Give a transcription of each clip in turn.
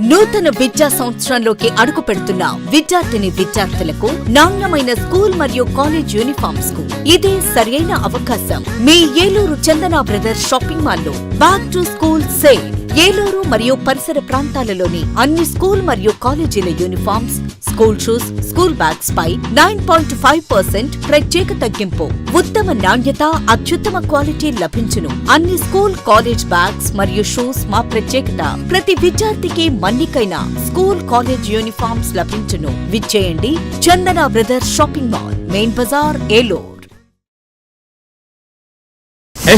నూతన విద్యా సంవత్సరంలోకి అడుగు పెడుతున్న విద్యార్థులకు నాణ్యమైన స్కూల్ మరియు కాలేజ్ యూనిఫామ్స్ కు ఇదే సరైన అవకాశం. మీ Eluru Chandana brothers shopping mall లో back to school sale. Eluru మరియు పరిసర ప్రాంతాలలోని అన్ని స్కూల్ మరియు కాలేజీల uniforms, school shoes, school bags పై 9.5% ప్రత్యేక తగ్గింపు. ఉత్తమ నాణ్యత, అత్యుత్తమ క్వాలిటీ లభించును. అన్ని స్కూల్, కాలేజ్ బ్యాగ్స్ మరియు షూస్ మా ప్రత్యేకత. ప్రతి విద్యార్థికి మన్నికైన స్కూల్, కాలేజ్ యూనిఫామ్స్ లభించును. విచ్చేయండి Chandana brothers shopping mall, main bazaar, Eluru.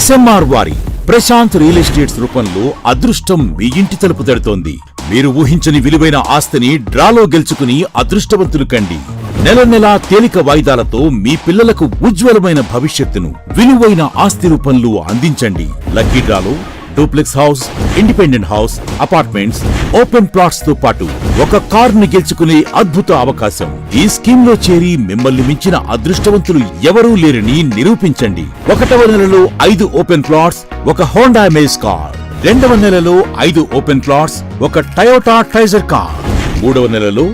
SMR వారి ప్రశాంత్ రియల్ ఎస్టేట్స్ రూపంలో అదృష్టం మీ ఇంటి తలుపు తడుతోంది. మీరు ఊహించని విలువైన ఆస్తిని డ్రాలో గెలుచుకుని అదృష్టవంతులు కండి. నెల నెలా తేలిక వాయిదాలతో మీ పిల్లలకు ఉజ్వలమైన భవిష్యత్తును విలువైన ఆస్తి రూపంలో అందించండి. లక్కీ డ్రాలో duplex house, independent house, apartments, open plots తో పాటు ఒక కార్ ని గెలుచుకునే అద్భుత అవకాశం. ఈ స్కీమ్ లో చేరి మిమ్మల్ని మించిన అదృష్టవంతులు ఎవరూ లేరని నిరూపించండి. 1వ నెలలో 5 ఓపెన్ ప్లాట్స్, ఒక హోండా అమేజ్ కార్. 2వ నెలలో 5 ఓపెన్ ప్లాట్స్, ఒక టయోటా ట్రైజర్ కార్. 3వ నెలలో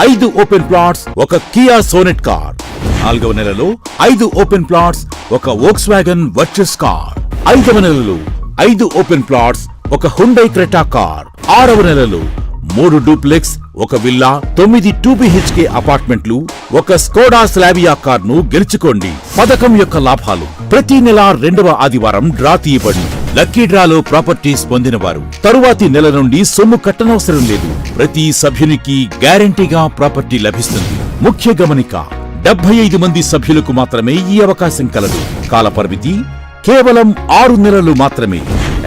5 ఓపెన్ ప్లాట్స్, ఒక కియా సోనెట్ కార్. 4వ నెలలో 5 ఓపెన్ ప్లాట్స్, ఒక వోక్స్వాగన్ వర్చస్ కార్. 5వ నెలలో 5 ఓపెన్ ప్లాట్స్, ఒక హుండై క్రెటా కార్. 6వ నెలలో 3 డూప్లెక్స్, ఒక విల్లా, 9 2BHK అపార్ట్మెంట్లు, ఒక స్కోడా స్లావియా కార్ ను గెలుచుకోండి. పథకం యొక్క లాభాలు: ప్రతి నెల 2వ ఆదివారం డ్రా తీయబడి లక్కీ డ్రాలో ప్రాపర్టీస్ పొందినవారు తరువాతి నెల నుండి సొమ్ము కట్టనవసరం లేదు. ప్రతి సభ్యునికి గ్యారంటీగా ప్రాపర్టీ లభిస్తుంది. ముఖ్య గమనిక: 75 మంది సభ్యులకు మాత్రమే ఈ అవకాశం కలదు. కాలపరిమితి కేవలం 6 నెలలు మాత్రమే.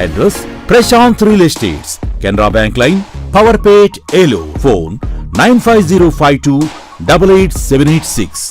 Address: Prashant real estates, Canara bank line, Powerpet, Eluru. Phone 95052 88786.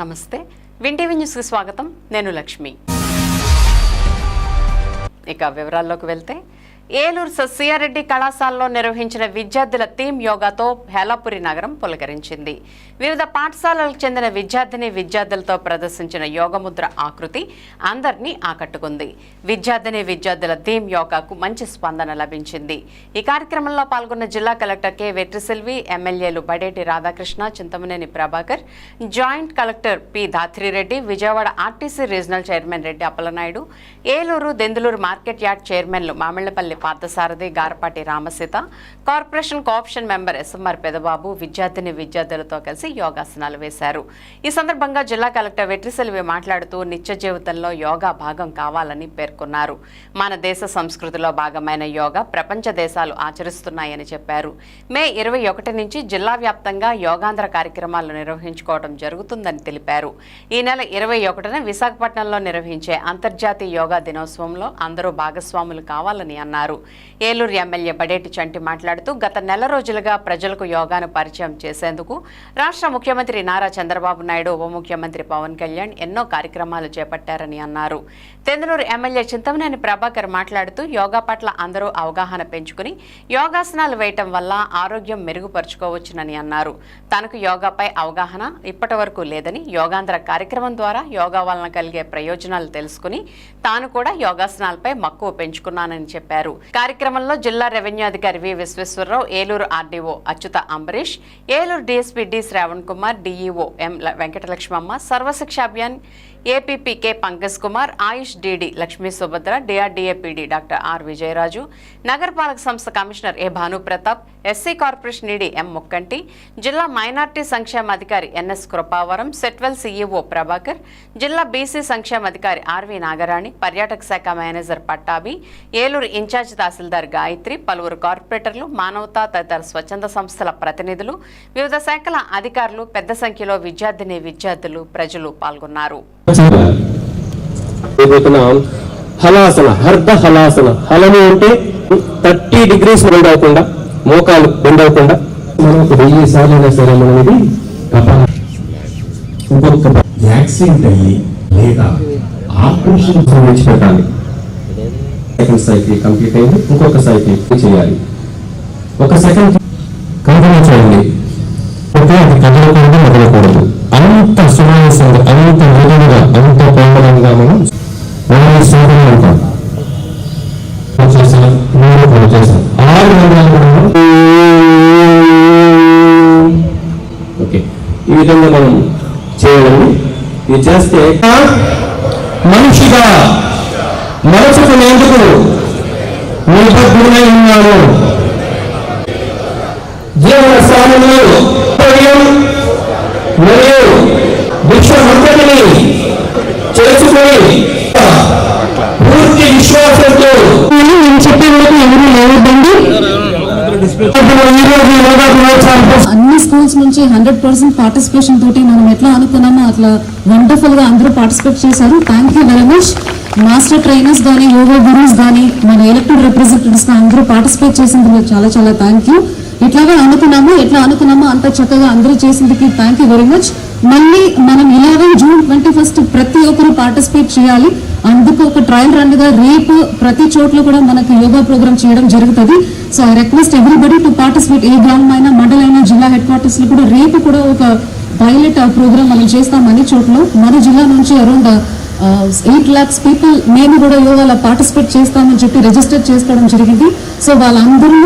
నమస్తే, వింటీవీ న్యూస్కి స్వాగతం. నేను లక్ష్మి. ఇక వివరాల్లోకి వెళ్తే, ఏలూరు సిఆర్రెడ్డి కళాశాలలో నిర్వహించిన విద్యార్థుల థీమ్ యోగాతో హేలాపురి నగరం పులకరించింది. వివిధ పాఠశాలలకు చెందిన విద్యార్థులతో ప్రదర్శించిన యోగముద్ర ఆకృతి అందరినీ ఆకట్టుకుంది. విద్యార్థుల థీమ్ యోగాకు మంచి స్పందన లభించింది. ఈ కార్యక్రమంలో పాల్గొన్న జిల్లా కలెక్టర్ కె వెట్రిసెల్వి, ఎమ్మెల్యేలు Badeti Radhakrishna, Chintamaneni Prabhakar, joint collector P Dhatri Reddy, Vijayawada RTC regional chairman Reddy Appalanaidu, Eluru Denduluru market yard చైర్మన్లు Mamillapalli Parthasarathi, Garapati Ramaseetha, corporation co-option member SMR Pedababu విద్యార్థులతో కలిసి యోగాసనాలు వేశారు. ఈ సందర్భంగా జిల్లా కలెక్టర్ వెట్రిసెల్వి మాట్లాడుతూ నిత్య జీవితంలో యోగా భాగం కావాలని పేర్కొన్నారు. మన దేశ సంస్కృతిలో భాగమైన యోగా ప్రపంచ దేశాలు ఆచరిస్తున్నాయని చెప్పారు. మే 21 నుంచి జిల్లా వ్యాప్తంగా యోగాంధ్ర కార్యక్రమాలు నిర్వహించుకోవడం జరుగుతుందని తెలిపారు. ఈ నెల 21న విశాఖపట్నంలో నిర్వహించే అంతర్జాతీయ యోగా దినోత్సవంలో అందరూ భాగస్వాములు కావాలని అన్నారు. ఏలూరు ఎమ్మెల్యే బడేటి చంటి మాట్లాడుతూ గత నెల రోజులుగా ప్రజలకు యోగాను పరిచయం చేసేందుకు రాష్ట్ర ముఖ్యమంత్రి నారా చంద్రబాబు నాయుడు, ఉప ముఖ్యమంత్రి పవన్ కళ్యాణ్ ఎన్నో కార్యక్రమాలు చేపట్టారని అన్నారు. తెందులూరు ఎమ్మెల్యే చింతమనేని ప్రభాకర్ మాట్లాడుతూ యోగా పట్ల అందరూ అవగాహన పెంచుకుని యోగాసనాలు వేయటం వల్ల ఆరోగ్యం మెరుగుపరుచుకోవచ్చునని అన్నారు. తనకు యోగాపై అవగాహన ఇప్పటి వరకు లేదని, యోగాంధ్ర కార్యక్రమం ద్వారా యోగా వలన కలిగే ప్రయోజనాలు తెలుసుకుని తాను కూడా యోగాసనాలపై మక్కువ పెంచుకున్నానని చెప్పారు. కార్యక్రమంలో జిల్లా రెవెన్యూ అధికారి V Visweswararao, Eluru RDO Achyuta Ambarish, Eluru DSP D Shravan Kumar, DEO M Venkatalakshmamma, Sarva Shiksha Abhiyan APP K Pankaj Kumar, Ayush DD Lakshmi Subhadra, DRDA PD doctor R Vijayaraju, నగరపాలక సంస్థ commissioner A Bhanupratap, SC corporation ED M Mukkanti, జిల్లా మైనార్టీ సంక్షేమ అధికారి NS Krupavaram, SETWEL CEO Prabhakar, జిల్లా బీసీ సంక్షేమ అధికారి ఆర్వి నాగరాణి, పర్యాటక శాఖ manager Pattabhi, Eluru in-charge in-charge tahsildar Gayatri, పలువురు కార్పొరేటర్లు, మానవతా తదితర స్వచ్ఛంద సంస్థల ప్రతినిధులు, వివిధ శాఖల అధికారులు, పెద్ద సంఖ్యలో విద్యార్థులు, ప్రజలు పాల్గొన్నారు. హలాసన, అర్ధ హలాసన. హలము అంటే 30 degrees బెండ్ అవ్వకుండా, మోకాలు బెండ్ అవ్వకుండా మనం 1000 సార్లు అయినా సరే మనం ఇది ఇంకొక యాక్సిడెంట్ అయ్యి లేదా ఆపరేషన్ విడిచిపెట్టాలి. సెకండ్ సైకిల్ కంప్లీట్ అయింది, ఇంకొక సైకిల్ చేయాలి. ఒక సెకండ్ కంటిన్యూ చేయండి. ఓకే, అది కదలకూడదు, మొదలకూడదు. అంత సునాయాసంగా, అంత మృదువుగా, అంత ప్రేమగా మనం సాధన అంటాం. చేసాం 6 ఓకే, ఈ విధంగా మనం చేయాలండి. ఇది చేస్తే మనిషిగా మరచుకునేందుకు నిబద్ధుడై ఉన్నాను. జీవన సాధనలో మరియు విశ్వమంతటిని చేసుకుని పూర్తి విశ్వాసంతో నేను చెప్పేందుకు ఎవరు లేవద్దండి. అన్ని స్కూల్స్ నుంచి 100% పార్టిసిపేషన్ తోటి మనం ఎట్లా అనుకున్నామో అట్లా వండర్ఫుల్ గా అందరూ పార్టిసిపేట్ చేశారు. Thank you very much. Master trainers కానీ, యోగా గురూస్ కానీ, మన ఎలక్టెడ్ రిప్రజెంటేటివ్స్ అందరూ పార్టిసిపేట్ చేసింది చాలా చాలా థ్యాంక్ యూ. ఎట్లా అనుకున్నామో అంత చక్కగా అందరూ చేసిందికి థ్యాంక్ యూ వెరీ మచ్. మళ్ళీ మనం 11 June 21 ప్రతి ఒక్కరు పార్టిసిపేట్ చేయాలి. అందుకు ఒక ట్రయల్ రన్ గా రేపు ప్రతి చోట్ల కూడా మనకు యోగా ప్రోగ్రామ్ చేయడం జరుగుతుంది. So I request everybody to participate. ఏ గ్రామం అయినా, మండలైనా, జిల్లా హెడ్ క్వార్టర్స్ లో కూడా రేపు కూడా ఒక పైలట్ ప్రోగ్రామ్ మనం చేస్తాం అన్ని చోట్ల. మన జిల్లా నుంచి అరౌండ్ 8 lakhs పీపుల్ మేము కూడా యోగాలో పార్టిసిపేట్ చేస్తామని చెప్పి రిజిస్టర్ చేసుకోవడం జరిగింది. సో వాళ్ళందరూ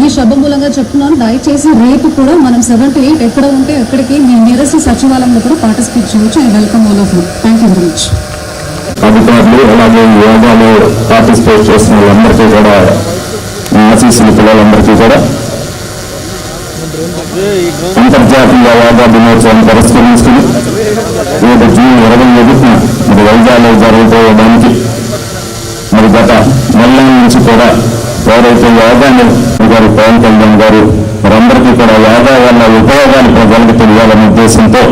ఈ శుభమూలంగా చెప్తున్నాను, దయచేసి రేపు కూడా మనం 7 to 8 ఎక్కడ ఉంటే అక్కడికి మీ నియరెస్ట్ సచివాలయంలో కూడా పార్టిసిపేట్ చేయవచ్చు. I welcome all of you. Thank you very much. అధికారులు అలాగే యోగాలో పార్టిసిపేట్ చేసిన వాళ్ళందరికీ కూడా, ఆశీస్సులు పిల్లలందరికీ కూడా అంతర్జాతీయ యోగా దినోత్సవం పురస్కరించుకుని రేపు June 25న మరి వైజాగ్లో జరగబోయడానికి మరి గత నెల నుంచి కూడా ఎవరైతే యోగాని గారు పవన్ కళ్యాణ్ గారు మరందరికీ కూడా యోగా వల్ల ఉపయోగాలు ప్రజలకు తెలియాలనే ఉద్దేశంతో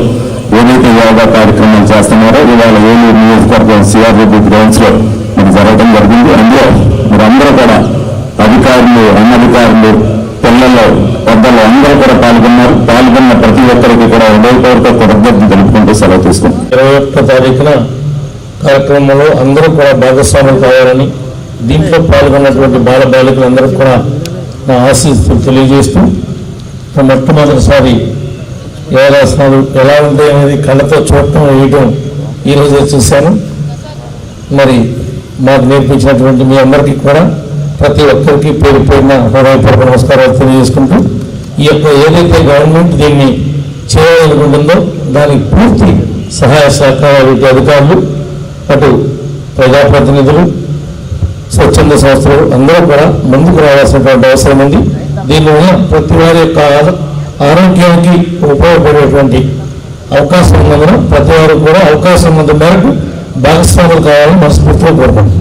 ఏదైతే యోగా కార్యక్రమాలు చేస్తున్నారో ఇవాళ ఏలూరు నియోజకవర్గం సిఆర్ రెడ్డి గ్రౌండ్స్ లో మరి జరగడం జరిగింది. అందులో మరి అందరూ కూడా అధికారులు, అనధికారులు, పిల్లలు, పెద్దలు అందరూ కూడా పాల్గొన్న ప్రతి ఒక్కరికి కూడా ఉదయపూర్వక కృతజ్ఞతలు తెలుపుకుంటూ సెలవు తీసుకుంటాం. 21వ తారీఖున కార్యక్రమంలో అందరూ కూడా భాగస్వాములు కావాలని, దీంట్లో పాల్గొన్నటువంటి బాలికలందరూ కూడా నా ఆశీస్సులు తెలియజేస్తూ, మొట్టమొదటిసారి యోగాసనాలు ఎలా ఉంటాయి అనేది కళ్ళతో చూడటం, వేయటం ఈరోజే చూశాను. మరి మాకు నేర్పించినటువంటి మీ అందరికీ కూడా ప్రతి ఒక్కరికి పేరు పేరున హృదయపూర్వక నమస్కారాలు తెలియజేసుకుంటూ, ఈ యొక్క ఏదైతే గవర్నమెంట్ దీన్ని చేయాలనుకుంటుందో దానికి పూర్తి సహాయ సహకారాలు అధికారులు, అటు ప్రజాప్రతినిధులు, స్వచ్ఛంద సంస్థలు అందరూ కూడా ముందుకు రావాల్సినటువంటి అవసరం ఉంది. దీనివల్ల ప్రతి వారి యొక్క ఆరోగ్యానికి ఉపయోగపడేటువంటి అవకాశం ఉన్నందున ప్రతి వారు కూడా అవకాశం ఉన్నంత మేరకు భాగస్వాములు కావాలని మనస్ఫూర్తిగా కోరుకుంటున్నాం.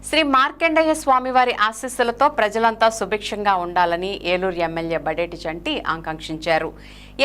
శ్రీ మార్కండేయ స్వామివారి ఆశీస్సులతో ప్రజలంతా సుభిక్షంగా ఉండాలని ఏలూరు ఎమ్మెల్యే బడేటి చంటి ఆకాంక్షించారు.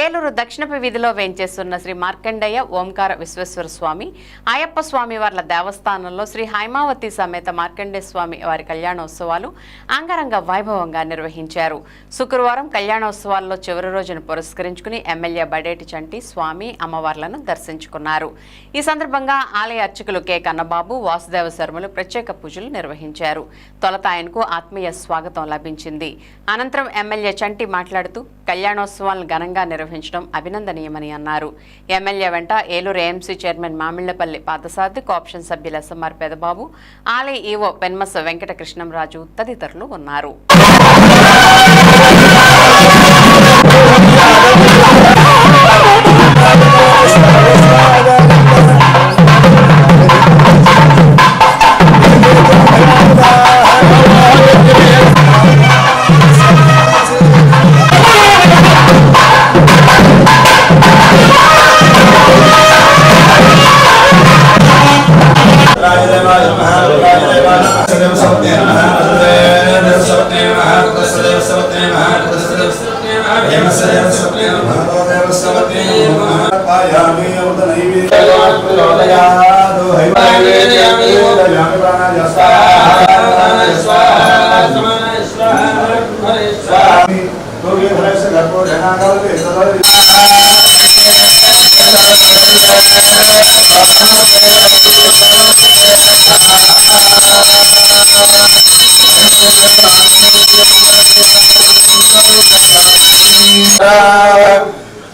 ఏలూరు దక్షిణపు వీధిలో వేంచేస్తున్న శ్రీ మార్కండేయ ఓంకార విశ్వేశ్వర స్వామి, అయ్యప్ప స్వామి వార్ల దేవస్థానంలో శ్రీ హైమావతి సమేత మార్కండేయ స్వామి వారి కళ్యాణోత్సవాలు అంగరంగ వైభవంగా నిర్వహించారు. శుక్రవారం కళ్యాణోత్సవాల్లో చివరి రోజును పురస్కరించుకుని ఎమ్మెల్యే బడేటి చంటి స్వామి, అమ్మవార్లను దర్శించుకున్నారు. ఈ సందర్భంగా ఆలయ అర్చకులు కె కన్నబాబు, వాసుదేవ శర్మలు ప్రత్యేక పూజలు నిర్వహించారు. తొలుత ఆయనకు ఆత్మీయ స్వాగతం లభించింది. అనంతరం ఎమ్మెల్యే చంటి మాట్లాడుతూ కళ్యాణోత్సవాలను ఘనంగా నిర్వహించడం అభినందనీయమని అన్నారు. ఎమ్మెల్యే వెంట Eluru AMC chairman Mamillapalli Parthasarathi, co-option సభ్యులు ఎస్ఎంఆర్ పెదబాబు, ఆలయ ఈవో పెన్మస వెంకట కృష్ణంరాజు తదితరులు ఉన్నారు.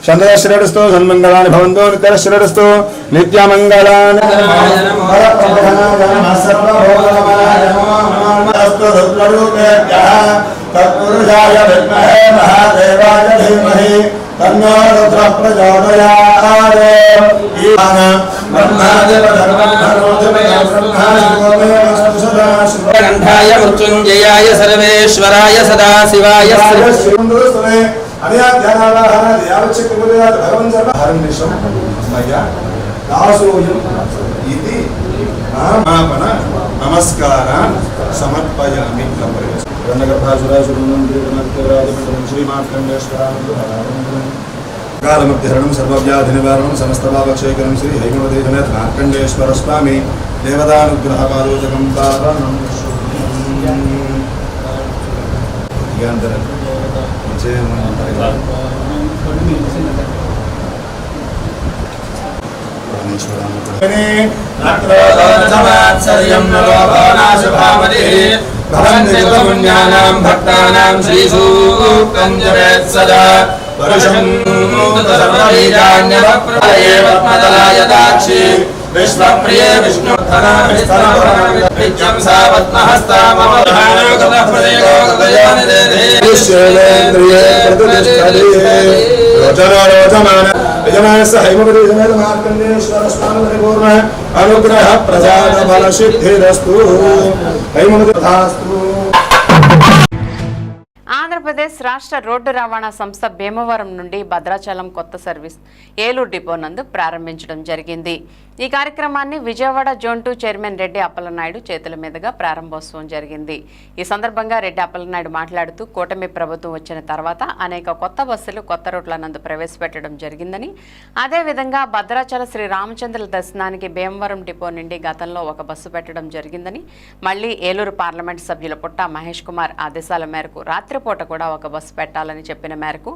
చంద్రశ్రేణుస్తు సన్మంగళాని భవంతు నిత్యశ్రేణుస్తు నిత్యమంగళాని తత్పురుషాయ విద్మహే మహాదేవాయ ధీమహి తన్నో రుద్రః ప్రచోదయాత్. కంఠాయ మృత్యుంజయాయ సర్వేశ్వరాయ సదాశివాయ నమస్కారాన్ సమర్పయామి. కాలమధ్యహరణం సర్వవ్యాధి నివారణం సమస్తభావక్షేకరం శ్రీ హైమవతి సమేత మార్కండేశ్వర స్వామి దేవతానుగ్రహ పాదోదకం పావనం. భక్తానాం శ్రీసూక్తం జపేత్ సదా వరుషం సర్వబీజాన్యవప్రలయే పద్మదలాయదాక్షి విశ్వప్రియే విష్ణుర్ధనామిష్టం సావత్మహస్తా మమ అనుగ్రహ ప్రసాద ఫల సిద్ధిరస్తు. ఆంధ్రప్రదేశ్ రాష్ట్ర రోడ్డు రవాణా సంస్థ భీమవరం నుండి భద్రాచలం కొత్త సర్వీస్ ఏలూరు డిపో నందు ప్రారంభించడం జరిగింది. ఈ కార్యక్రమాన్ని విజయవాడ జోన్ 2 చైర్మన్ రెడ్డి అప్పలనాయుడు చేతుల మీదుగా ప్రారంభోత్సవం జరిగింది. ఈ సందర్భంగా రెడ్డి అప్పలనాయుడు మాట్లాడుతూ కూటమి ప్రభుత్వం వచ్చిన తర్వాత అనేక కొత్త బస్సులు కొత్త రూట్ల నందు ప్రవేశపెట్టడం జరిగిందని, అదేవిధంగా భద్రాచల శ్రీ రామచంద్రుల దర్శనానికి భీమవరం డిపో నుండి గతంలో ఒక బస్సు పెట్టడం జరిగిందని, మళ్లీ ఏలూరు పార్లమెంట్ సభ్యుల పుట్ట మహేష్ కుమార్ ఆదేశాల మేరకు రాత్రిపూట కూడా ఒక బస్సు పెట్టాలని చెప్పిన మేరకు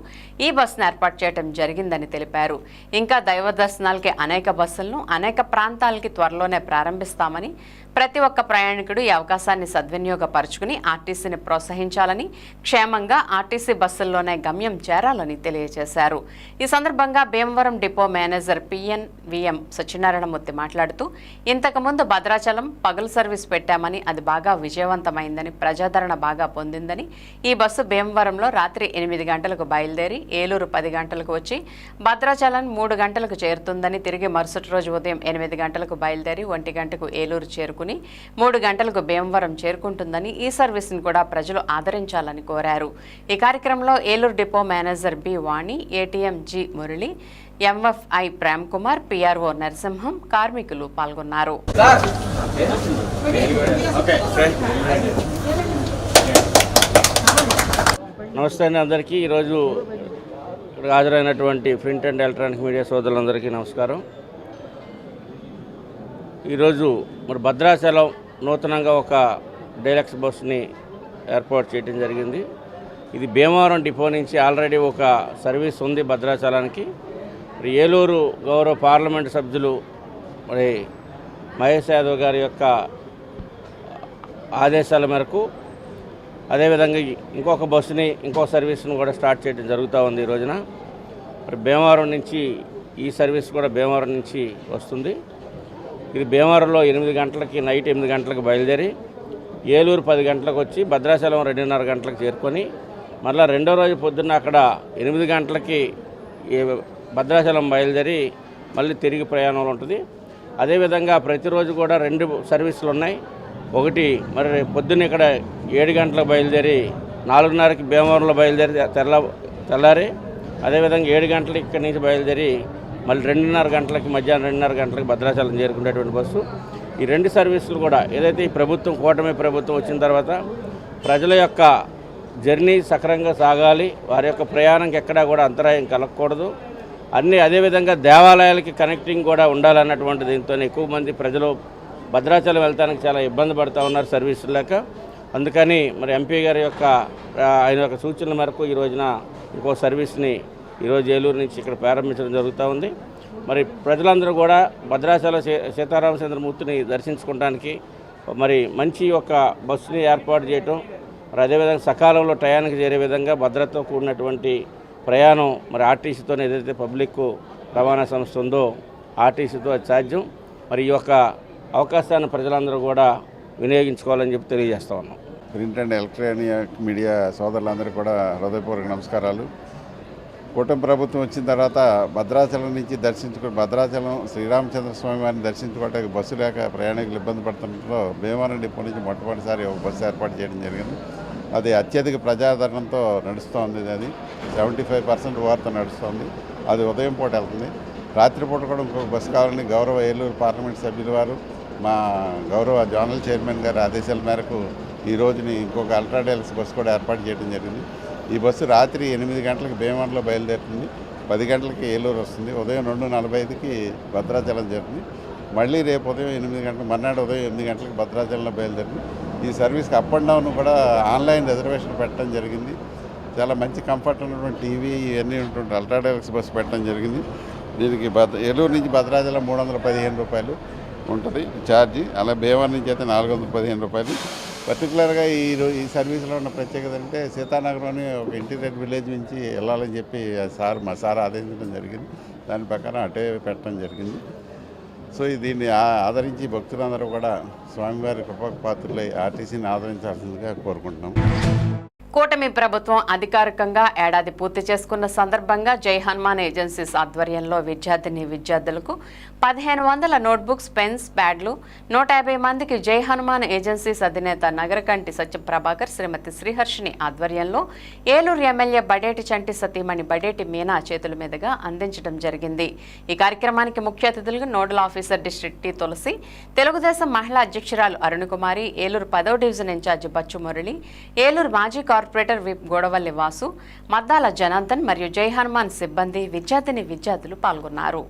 ఈ బస్సును ఏర్పాటు చేయడం జరిగిందని తెలిపారు. ఇంకా దైవ దర్శనాలకి అనేక బస్సులను అనేక ప్రాంతాలకి త్వరలోనే ప్రారంభిస్తామని, ప్రతి ఒక్క ప్రయాణికుడు ఈ అవకాశాన్ని సద్వినియోగపరుచుకుని ఆర్టీసీని ప్రోత్సహించాలని, క్షేమంగా ఆర్టీసీ బస్సుల్లోనే గమ్యం చేరాలని తెలియజేశారు. ఈ సందర్భంగా Bhimavaram depot manager PNVM Satyanarayana Murthy మాట్లాడుతూ, ఇంతకుముందు భద్రాచలం పగలు సర్వీస్ పెట్టామని, అది బాగా విజయవంతమైందని, ప్రజాదరణ బాగా పొందిందని, ఈ బస్సు భీమవరంలో రాత్రి 8 గంటలకు బయలుదేరి ఏలూరు 10 గంటలకు వచ్చి భద్రాచలం 3 గంటలకు చేరుతుందని, తిరిగి మరుసటి రోజు ఉదయం 8 గంటలకు బయలుదేరి 1 గంటకు ఏలూరు చేరుకుని 3 గంటలకు భీమవరం చేరుకుంటుందని, ఈ సర్వీస్ను కూడా ప్రజలు ఆదరించాలని కోరారు. ఈ కార్యక్రమంలో Eluru depot manager B Vani, ATM G Murali, MFI Prem Kumar, PRO Narasimham, కార్మికులు పాల్గొన్నారు. నమస్తే అండి అందరికీ. ఈరోజు హాజరైనటువంటి ప్రింట్ అండ్ ఎలక్ట్రానిక్ మీడియా సోదరులందరికీ నమస్కారం. ఈరోజు మరి భద్రాచలం నూతనంగా ఒక డైలక్స్ బస్సుని ఏర్పాటు చేయడం జరిగింది. ఇది భీమవరం డిపో నుంచి ఆల్రెడీ ఒక సర్వీస్ ఉంది భద్రాచలానికి. మరి ఏలూరు గౌరవ పార్లమెంటు సభ్యులు మరి మహేష్ యాదవ్ గారి యొక్క ఆదేశాల మేరకు అదేవిధంగా ఇంకొక బస్సుని ఇంకొక సర్వీస్ను కూడా స్టార్ట్ చేయడం జరుగుతూ ఉంది. ఈ రోజున మరి భీమవరం నుంచి ఈ సర్వీస్ కూడా భీమవరం నుంచి వస్తుంది. ఇది భీమవరంలో 8 గంటలకి నైట్ 8 గంటలకు బయలుదేరి ఏలూరు 10 గంటలకు వచ్చి భద్రాచలం 2:30 గంటలకు చేరుకొని మళ్ళీ రెండో రోజు పొద్దున్న అక్కడ 8 గంటలకి భద్రాచలం బయలుదేరి మళ్ళీ తిరిగి ప్రయాణంలో ఉంటుంది. అదేవిధంగా ప్రతిరోజు కూడా 2 సర్వీసులు ఉన్నాయి. ఒకటి మరి పొద్దున్న ఇక్కడ 7 గంటలకు బయలుదేరి 4:30కి భీమవరంలో బయలుదేరి తెల్లారి, అదేవిధంగా 7 గంటలకి ఇక్కడి నుంచి బయలుదేరి మళ్ళీ 2:30 గంటలకి మధ్యాహ్నం 2:30 గంటలకు భద్రాచలం చేరుకునేటువంటి బస్సు. ఈ 2 సర్వీసులు కూడా ఏదైతే ఈ ప్రభుత్వం కూటమి ప్రభుత్వం వచ్చిన తర్వాత ప్రజల యొక్క జర్నీ సక్రంగా సాగాలి, వారి యొక్క ప్రయాణంకి ఎక్కడా కూడా అంతరాయం కలగకూడదు. అదేవిధంగా దేవాలయాలకి కనెక్టింగ్ కూడా ఉండాలన్నటువంటి దీంతో ఎక్కువ మంది ప్రజలు భద్రాచలం వెళ్తానికి చాలా ఇబ్బంది పడుతూ ఉన్నారు సర్వీసులు లేక. అందుకని మరి ఎంపీ గారి యొక్క ఆయన యొక్క సూచనల మేరకు ఈ రోజున ఇంకో సర్వీస్ని ఈరోజు ఏలూరు నుంచి ఇక్కడ ప్రారంభించడం జరుగుతూ ఉంది. మరి ప్రజలందరూ కూడా భద్రాచలం సీతారామచంద్రమూర్తిని దర్శించుకోవడానికి మరి మంచి ఒక బస్సుని ఏర్పాటు చేయటం, మరి అదేవిధంగా సకాలంలో టయానికి చేరే విధంగా భద్రతతో కూడినటువంటి ప్రయాణం మరి ఆర్టీసీతో ఏదైతే పబ్లిక్ రవాణా సంస్థ ఉందో ఆర్టీసీతో అది సాధ్యం. మరి ఈ యొక్క అవకాశాన్ని ప్రజలందరూ కూడా వినియోగించుకోవాలని చెప్పి తెలియజేస్తా ఉన్నాం. ప్రింట్ అండ్ ఎలక్ట్రానిక్ మీడియా సోదరులందరూ కూడా హృదయపూర్వక నమస్కారాలు. కూటమి ప్రభుత్వం వచ్చిన తర్వాత భద్రాచలం నుంచి భద్రాచలం శ్రీరామచంద్ర స్వామి వారిని దర్శించుకోవడానికి బస్సు లేక ప్రయాణికులు ఇబ్బంది పడుతుండటంలో భీమవరం డిపో నుంచి మొట్టమొదటిసారి ఒక బస్సు ఏర్పాటు చేయడం జరిగింది. అది అత్యధిక ప్రజాదరణంతో నడుస్తోంది. అది 75% వారితో నడుస్తోంది. అది ఉదయం పూట వెళ్తుంది. రాత్రిపూట కూడా ఇంకొక బస్సు కావాలని గౌరవ ఏలూరు పార్లమెంట్ సభ్యుల వారు మా గౌరవ జోనల్ చైర్మన్ గారి ఆదేశాల మేరకు ఈ రోజుని ఇంకొక అల్ట్రా డీలక్స్ బస్సు కూడా ఏర్పాటు చేయడం జరిగింది. ఈ బస్సు రాత్రి 8 గంటలకు భీమవరంలో బయలుదేరుతుంది, 10 గంటలకి ఏలూరు వస్తుంది, ఉదయం 2:45కి భద్రాచలం చేరుతుంది. మళ్ళీ రేపు ఉదయం 8 గంటలకు, మర్నాడు ఉదయం 8 గంటలకు భద్రాచలంలో బయలుదేరుతుంది. ఈ సర్వీస్కి అప్ అండ్ డౌన్ కూడా ఆన్లైన్ రిజర్వేషన్ పెట్టడం జరిగింది. చాలా మంచి కంఫర్ట్ ఉన్నటువంటి టీవీ ఇవన్నీ ఉన్నటువంటి అల్ట్రా డీలక్స్ బస్సు పెట్టడం జరిగింది. దీనికి ఏలూరు నుంచి భద్రాచలం 315 రూపాయలు ఉంటుంది ఛార్జీ. అలా భీమవరం నుంచి అయితే 415 రూపాయలు. పర్టికులర్గా ఈ సర్వీస్లో ఉన్న ప్రత్యేకత అంటే సీతానగరంలోని ఒక ఇంటీరియర్ విలేజ్ నుంచి వెళ్ళాలని చెప్పి మా సార్ ఆదేశించడం జరిగింది. దాని ప్రకారం అటే పెట్టడం జరిగింది. సో దీన్ని ఆదరించి భక్తులందరూ కూడా స్వామివారి కృపకు పాత్రులై ఆర్టీసీని ఆదరించాల్సిందిగా కోరుకుంటున్నాం. కూటమి ప్రభుత్వం అధికారికంగా ఏడాది పూర్తి చేసుకున్న సందర్భంగా జై హనుమాన్ ఏజెన్సీస్ ఆధ్వర్యంలో విద్యార్థులకు 1500 నోట్బుక్స్, పెన్స్, ప్యాడ్లు, 150 మందికి జై హనుమాన్ ఏజెన్సీస్ అధినేత నగరకంటి సత్యప్రభాకర్, శ్రీమతి శ్రీహర్షిని ఆధ్వర్యంలో ఏలూరు ఎమ్మెల్యే బడేటి చంటి సతీమణి బడేటి మీనా చేతుల మీదుగా అందించడం జరిగింది. ఈ కార్యక్రమానికి ముఖ్య అతిథులుగా నోడల్ ఆఫీసర్ డిస్ట్రిక్ట్ టి తులసి, తెలుగుదేశం మహిళా అధ్యక్షురాలు అరుణకుమారి, ఏలూరు 10వ డివిజన్ ఇన్ఛార్జి బచ్చు మురళి, ఏలూరు మాజీ కార్పొరేటర్ విప్ గోడవల్లి వాసు, మద్దాల జనార్దన్ మరియు జై హనుమాన్ సిబ్బంది, విద్యార్థులు పాల్గొన్నారు.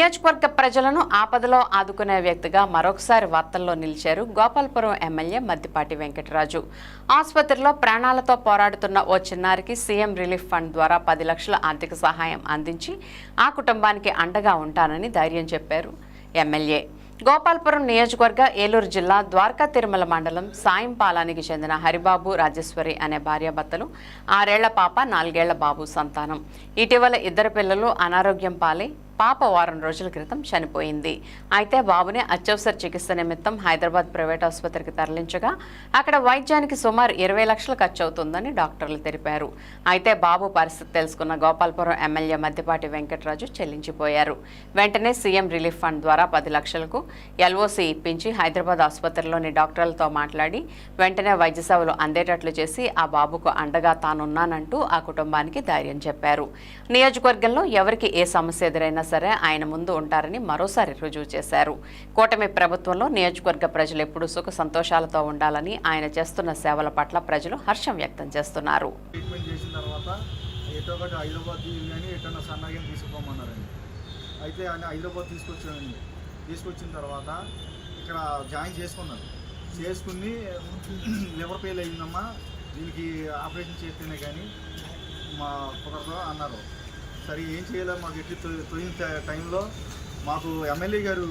నియోజకవర్గ ప్రజలను ఆపదలో ఆదుకునే వ్యక్తిగా మరొకసారి వార్తల్లో నిలిచారు గోపాల్పురం ఎమ్మెల్యే మద్దిపాటి వెంకటరాజు. ఆసుపత్రిలో ప్రాణాలతో పోరాడుతున్న ఓ చిన్నారికి సీఎం రిలీఫ్ ఫండ్ ద్వారా 10 లక్షల ఆర్థిక సహాయం అందించి ఆ కుటుంబానికి అండగా ఉంటానని ధైర్యం చెప్పారు ఎమ్మెల్యే. గోపాల్పురం నియోజకవర్గ ఏలూరు జిల్లా ద్వారకా తిరుమల మండలం సాయంపాలానికి చెందిన హరిబాబు రాజేశ్వరి అనే భార్యాభర్తలు 6 ఏళ్ల పాప 4 ఏళ్ల బాబు సంతానం. ఇటీవల 2 పిల్లలు అనారోగ్యం పాలై పాప వారం రోజుల క్రితం చనిపోయింది. అయితే బాబుని అత్యవసర చికిత్స నిమిత్తం హైదరాబాద్ ప్రైవేట్ ఆసుపత్రికి తరలించగా అక్కడ వైద్యానికి సుమారు 20 లక్షలు ఖర్చు అవుతుందని డాక్టర్లు తెలిపారు. అయితే బాబు పరిస్థితి తెలుసుకున్న గోపాల్పురం ఎమ్మెల్యే మద్దిపాటి వెంకటరాజు చెల్లించిపోయారు. వెంటనే సీఎం రిలీఫ్ ఫండ్ ద్వారా 10 లక్షలకు ఎల్ఓసి ఇప్పించి హైదరాబాద్ ఆసుపత్రిలోని డాక్టర్లతో మాట్లాడి వెంటనే వైద్య సేవలు అందేటట్లు చేసి ఆ బాబుకు అండగా తానున్నానంటూ ఆ కుటుంబానికి ధైర్యం చెప్పారు. నియోజకవర్గంలో ఎవరికి ఏ సమస్య ఎదురైనా సరే ఆయన ముందు ఉంటారని మరోసారి రుజువు చేశారు. కూటమి ప్రభుత్వంలో నియోజకవర్గ ప్రజలు ఎప్పుడూ సుఖ సంతోషాలతో ఉండాలని ఆయన చేస్తున్న సేవల పట్ల ప్రజలు హర్షం వ్యక్తం చేస్తున్నారు. ట్రీట్మెంట్ చేసిన తర్వాత ఎటో ఒకటి హైదరాబాద్ కానీ ఎటన్నా సన్నగా తీసుకుపోమన్నారండి. అయితే ఆయన హైదరాబాద్ తీసుకొచ్చిన తర్వాత ఇక్కడ జాయిన్ చేసుకుని లివర్ ఫెయిల్ అయిందమ్మా, దీనికి ఆపరేషన్ చేస్తేనే కానీ మా కుదరదు అన్నారు. సరే ఏం చేయాలో మాకు ఎట్టి తొలిన టైంలో మాకు ఎమ్మెల్యే గారు,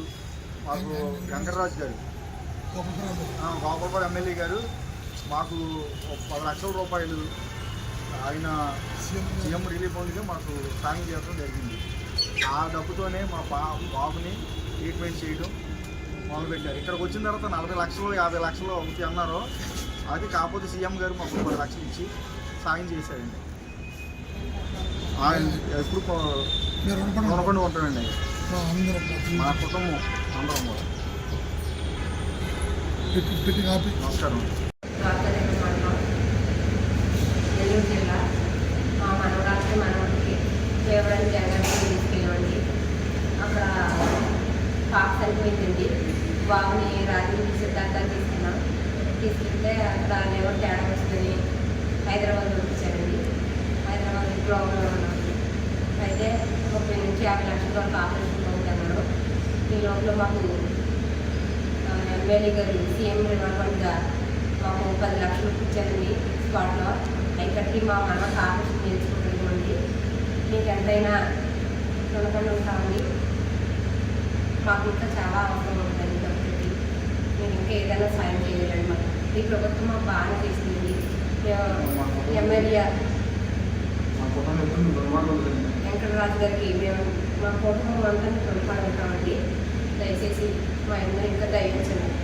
మాకు వెంకటరాజు గారు, గోపాల్పురం ఎమ్మెల్యే గారు మాకు 10 లక్షల రూపాయలు ఆయన సీఎం రిలీఫ్ ఫండ్గా మాకు సాయం చేయడం జరిగింది. ఆ డబ్బుతోనే మా బాబుని ట్రీట్మెంట్ చేయడం మొదలుపెట్టారు. ఇక్కడికి వచ్చిన తర్వాత 40 లక్షలు 50 లక్షలు అవుతాయి అన్నారు. అది కాకపోతే సీఎం గారు మాకు 10 లక్షలు ఇచ్చి సాయం చేశారండి. ఎప్పుడు రుణపడి ఉంటానండి మా కుటుంబం అందరం. నమస్కారం. నెల్లూరు జిల్లా మా మనవడికి దేవరాని జగన్ తీసుకెళ్ళండి. అక్కడ పాప చనిపోయిందండి. బాబుని రాజీవ్ సిద్ధార్థాన్ని తీసుకెళ్తే అక్కడ లేవర్ తేడా వస్తుంది హైదరాబాద్ పంపించారండి. హైదరాబాద్ ప్రాబ్లం ఉన్నాను. అయితే 30 నుంచి 50 లక్షల వరకు ఆపరేషన్ అవుతున్నారు. ఈ లోపల మాకు ఎమ్మెల్యే గారు సీఎం రివార్డ్గా మాకు 10 లక్షలు ఇచ్చారండి స్పాట్లో. అవి కట్టి మా మనకు ఆపరేషన్ చేయించుకుంటున్నామండి. మీకు ఎంతైనా రుణపడి ఉంటామండి. మాకు ఇంకా చాలా అవసరం ఉంటుంది కాబట్టి మీరు ఇంకా ఏదైనా సాయం చేయాలండి. మాకు ఈ ప్రభుత్వం మాకు బాగా చేసింది. ఎమ్మెల్యే వెంకటరాజు గారికి మేము మా కుటుంబం అంతా రుణపడి ఉంటామండి. దయచేసి మా అందరూ ఇంకా దయచేయండి.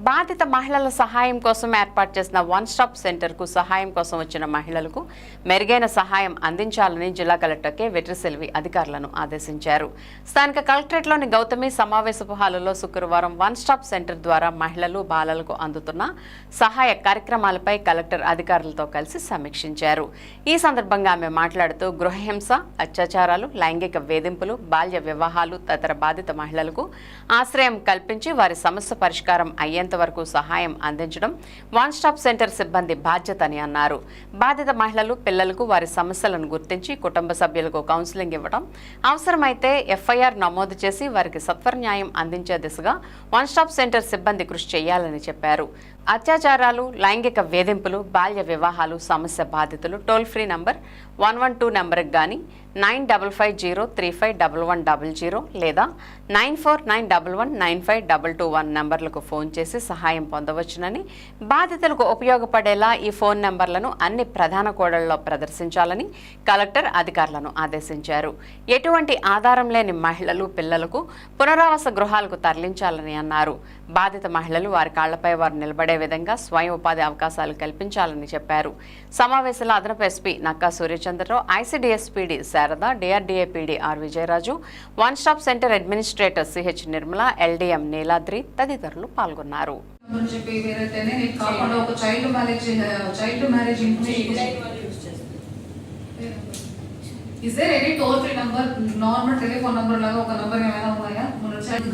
బాధిత మహిళల సహాయం కోసం ఏర్పాటు చేసిన వన్ స్టాప్ సెంటర్కు సహాయం కోసం వచ్చిన మహిళలకు మెరుగైన సహాయం అందించాలని జిల్లా కలెక్టర్ కె వెట్రిసెల్వి అధికారులను ఆదేశించారు. స్థానిక కలెక్టరేట్లోని గౌతమి సమావేశపు హాలులో శుక్రవారం వన్ స్టాప్ సెంటర్ ద్వారా మహిళలు బాలలకు అందుతున్న సహాయ కార్యక్రమాలపై కలెక్టర్ అధికారులతో కలిసి సమీక్షించారు. ఈ సందర్భంగా ఆమె మాట్లాడుతూ గృహహింస, అత్యాచారాలు, లైంగిక వేధింపులు, బాల్య వివాహాలు తదితర బాధిత మహిళలకు ఆశ్రయం కల్పించి వారి సమస్య పరిష్కారం అయ్యేంత వరకు సహాయం అందించడం వన్ స్టాప్ సెంటర్ సిబ్బంది బాధ్యత అని అన్నారు. బాధిత మహిళలు, పిల్లలకు వారి సమస్యలను గుర్తించి కుటుంబ సభ్యులకు కౌన్సిలింగ్ ఇవ్వడం, అవసరమైతే ఎఫ్ఐఆర్ నమోదు చేసి వారికి సత్వర న్యాయం అందించే దిశగా వన్ స్టాప్ సెంటర్ సిబ్బంది కృషి చేయాలని చెప్పారు. అత్యాచారాలు, లైంగిక వేధింపులు, బాల్య వివాహాలు సమస్య బాధితులు టోల్ ఫ్రీ నంబర్ 112 నెంబర్కి కానీ 9550351100 లేదా 9491195221 నెంబర్లకు ఫోన్ చేసి సహాయం పొందవచ్చునని, బాధితులకు ఉపయోగపడేలా ఈ ఫోన్ నెంబర్లను అన్ని ప్రధాన కోడళ్లలో ప్రదర్శించాలని కలెక్టర్ అధికారులను ఆదేశించారు. ఎటువంటి ఆధారం లేని మహిళలు, పిల్లలకు పునరావాస గృహాలకు తరలించాలని అన్నారు. బాధిత మహిళలు వారి కాళ్లపై వారు నిలబడే విధంగా స్వయం ఉపాధి అవకాశాలు కల్పించాలని చెప్పారు. సమావేశంలో అదనపు SP Nakka Suryachandra Rao, ICDS PD Sharada, DRDA PD are Vijayaraju, one stop centre administrator CH Nirmala, LDM Neeladri తదితరులు పాల్గొన్నారు. Is there any toll free number, normal telephone number laga oka number ఏమైనా ఉన్నాయా?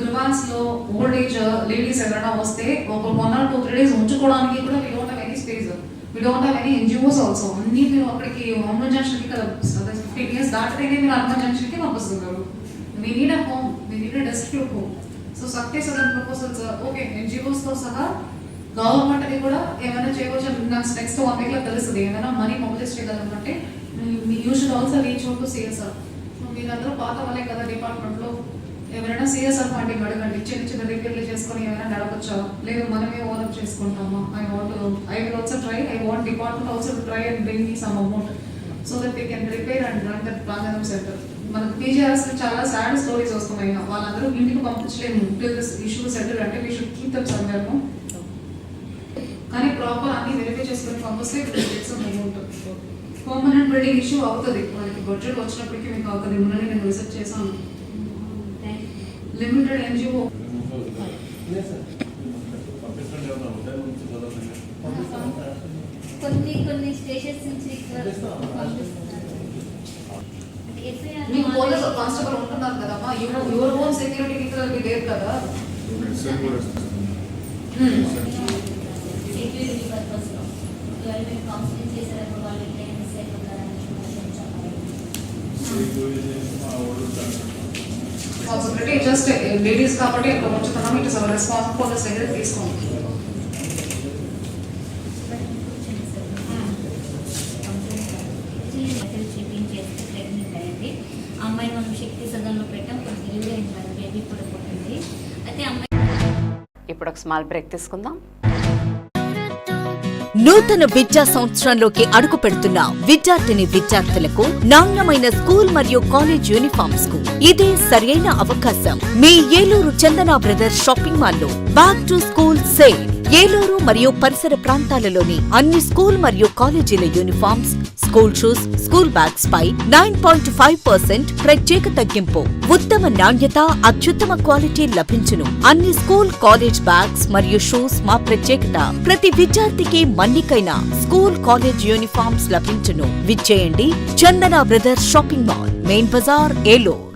గ్రివాన్స్ లో ఓల్డ్ ఏజ్ లేడీస్ ఎవరైనా వస్తే ఒక 1 or 2 days ఉంచుకోవడానికి కూడా we don't have any space. We don't have any NGOs also. అన్ని మీరు అక్కడికి హనుమాన్ జంక్షన్ కి 15 years దాటితేనే మీరు హనుమాన్ జంక్షన్ కి పంపిస్తున్నారు. We need a home. We need a destitute home. So Sakti Sadan proposals, okay, NGOs తో సహా గవర్నమెంట్ ని కూడా ఏమైనా చేయవచ్చు. నెక్స్ట్ 1 వీక్ లో తెలుస్తుంది ఏమైనా మనీ మొబిలైజ్ చేయగలమంటే you should also reach out to CSR. So మీరందరూ పాత వాళ్ళే కదా డిపార్ట్మెంట్ లో, ఎవరైనా సిఎస్ఆర్ ఫండింగ్ అడగండి. చిన్న చిన్న రిపేర్లు చేసుకొని ఏమైనా నడపచ్చా, లేదు మనమే own up చేసుకుంటామా. I will also try. I want department also to try and bring me some amount so that they can repair and run that Pranganam center. మనకు పీజీఆర్ఎస్ చాలా సాడ్ స్టోరీస్ వస్తున్నాయి. వాళ్ళందరూ ఇంటికి పంపించలేము టిల్ దిస్ ఇష్యూ సెటిల్. అంటే we should keep them somewhere. కానీ proper అన్ని verify చేసుకుని పంపిస్తే అమౌంట్ పర్మనెంట్ బిల్డింగ్ ఇష్యూ అవుతుంది. మనకి బడ్జెట్ వచ్చినప్పటికీ మీకు అవుతుంది. ముందు నేను రీసెర్చ్ చేశాను. లిమిటెడ్ ఎన్జిఓ కొన్ని స్టేషన్స్ నుంచి మీకు పోలీస్ కానిస్టేబుల్ ఉంటున్నారు కదమ్మా, యువర్ ఓన్ సెక్యూరిటీ పీపుల్ లేరు కదా. సెక్యూరిటీ పర్పస్ లో గవర్నమెంట్ కౌన్సిలింగ్ చేసేటప్పుడు వాళ్ళు ఎట్లయినా మిస్ అయిపోతారని పాసిబిలిటీ జస్ట్ లేడీస్ కాబట్టి ఇక్కడ ఉంచుతున్నాం. It is our responsible police దగ్గర తీసుకోండి. అమ్మాయిని మనం శక్తి సదన్లో పెట్టాం. కొంచెం డెలివరీ అయింది, బేబీ కూడా పుట్టింది. అయితే అమ్మాయి ఇప్పుడు ఒక స్మాల్ బ్రేక్ తీసుకుందాం. నూతన విద్యా సంవత్సరంలోకి అడుగు పెడుతున్న విద్యార్థులకు నాణ్యమైన స్కూల్ మరియు కాలేజ్ యూనిఫామ్స్ కు ఇదే సరైన అవకాశం. మీ Eluru Chandana brothers shopping mall లో back to school sale. Eluru మరియు పరిసర ప్రాంతాలలోని అన్ని స్కూల్ మరియు కాలేజీల uniforms, school shoes, school bags పై 9.5% ప్రత్యేక తగ్గింపు. ఉత్తమ నాణ్యత, అత్యుత్తమ క్వాలిటీ లభించును. అన్ని స్కూల్, కాలేజ్ బ్యాగ్స్ మరియు షూస్ మా ప్రత్యేకత. ప్రతి విద్యార్థికి మన్నికైన స్కూల్, కాలేజ్ యూనిఫామ్స్ లభించును. విచ్చేయండి Chandana brothers shopping mall, main bazaar, Eluru.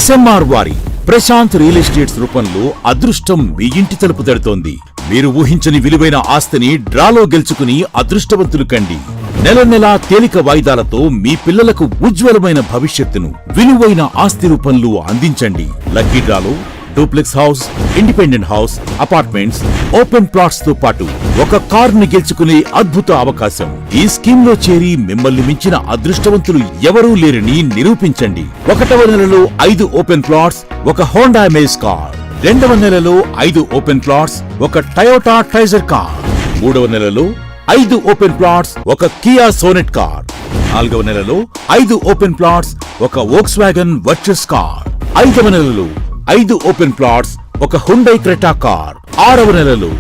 SMR వారి ప్రశాంత్ రియల్ ఎస్టేట్స్ రూపంలో అదృష్టం మీ ఇంటి తలుపు తడుతోంది. మీరు ఊహించని విలువైన ఆస్తిని డ్రాలో గెలుచుకుని అదృష్టవంతులు కండి. నెల నెలా తేలిక వాయిదాలతో మీ పిల్లలకు ఉజ్వలమైన భవిష్యత్తును విలువైన ఆస్తి రూపంలో అందించండి. లక్కీ డ్రాలో duplex house, independent house, apartments, open plots తో పాటు ఒక కారుని గెలుచుకునే అద్భుత అవకాశం. ఈ స్కీమ్ లో చేరి మిమ్మల్ని మించిన అదృష్టవంతులు ఎవరూ లేరని నిరూపించండి. 1వ నెలలో 5 ఓపెన్ ప్లాట్స్, ఒక హోండా అమేజ్ కార్. 2వ నెలలో 5 ఓపెన్ ప్లాట్స్, ఒక టయోటా ట్రైజర్ కార్. 3వ నెలలో 5 ఓపెన్ ప్లాట్స్, ఒక కియా సోనెట్ కార్. 4వ నెలలో 5 ఓపెన్ ప్లాట్స్, ఒక వోక్స్వాగన్ వర్చస్ కార్. 5వ నెలలో 5 ఓపెన్ ప్లాట్స్, ఒక హుండై క్రెటా కార్. 6వ నెలలో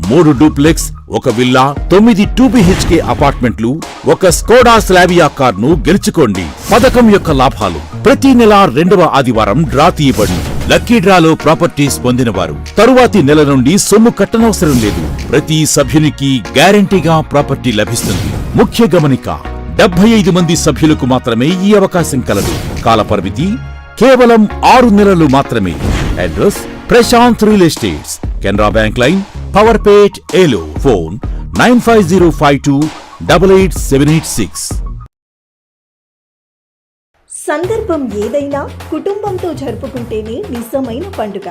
3 డూప్లెక్స్, ఒక విల్లా, 9 2BHK అపార్ట్మెంట్లు, ఒక స్కోడా స్లావియా కార్ ను గెలుచుకోండి. పథకం యొక్క లాభాలు ప్రతి నెల 2వ ఆదివారం డ్రా తీయబడును. లక్కీ డ్రాలో ప్రాపర్టీస్ పొందినవారు తరువాతి నెల నుండి సొమ్ము కట్టనవసరం లేదు. ప్రతి సభ్యునికి గ్యారంటీగా ప్రాపర్టీ లభిస్తుంది. ముఖ్య గమనిక, 75 మంది సభ్యులకు మాత్రమే ఈ అవకాశం కలదు. కాల పరిమితి కేవలం 6 నెలలు మాత్రమే. Address Prashant real estates, Canara bank line, Powerpet, Eluru. Phone 9505288786. సందర్భం ఏదైనా కుటుంబంతో జరుపుకుంటేనే నిజమైన పండుగ.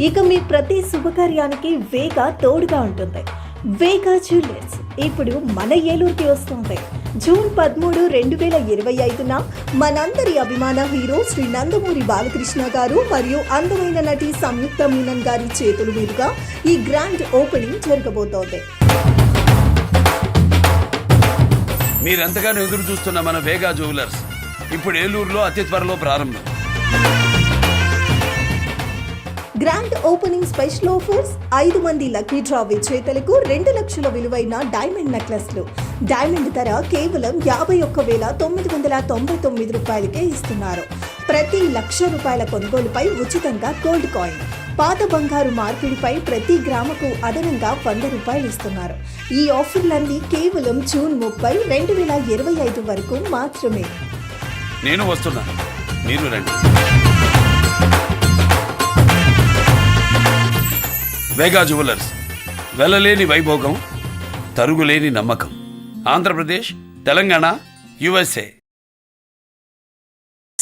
ఇక మీ ప్రతి శుభకార్యానికి వేగా తోడుగా ఉంటుంది. వేగా జ్యువెలర్స్ ఇప్పుడు మన ఏలూరుకి వస్తుంది. జూన్ 13, 2025న మనందరి అభిమాన హీరో శ్రీ నందమూరి బాలకృష్ణ గారు మరియు అందమైన నటి సంయుక్త మీనన్ గారి చేతుల మీదుగా ఈ గ్రాండ్ ఓపెనింగ్ జరగబోతోంది. మీరెంతగానో ఎదురు చూస్తున్న మన వేగా జ్యువెలర్స్ ఇప్పుడు ఏలూరులో అతి త్వరలో ప్రారంభం. గ్రాండ్ ఓపెనింగ్ స్పెషల్ ఆఫర్స్, 5 మంది లక్కీ డ్రా విజేతలకు 2 లక్షల విలువైన డైమండ్ నెక్లెస్లు. డైమండ్ ధర కేవలం 51,999 రూపాయలకే ఇస్తున్నారు. ప్రతి ₹1,00,000 కొనుగోలుపై ఉచితంగా గోల్డ్ కాయిన్. పాత బంగారు మార్పిడిపై ప్రతి గ్రాముకు అదనంగా ₹100 ఇస్తున్నారు. ఈ ఆఫర్లన్నీ కేవలం జూన్ 30, 2025 వరకు మాత్రమే. నేను వస్తున్నా, మీరు రండి. వేగా జ్యువెలర్స్, వెలలేని వైభోగం, తరుగులేని నమ్మకం. Andhra Pradesh, Telangana, USA.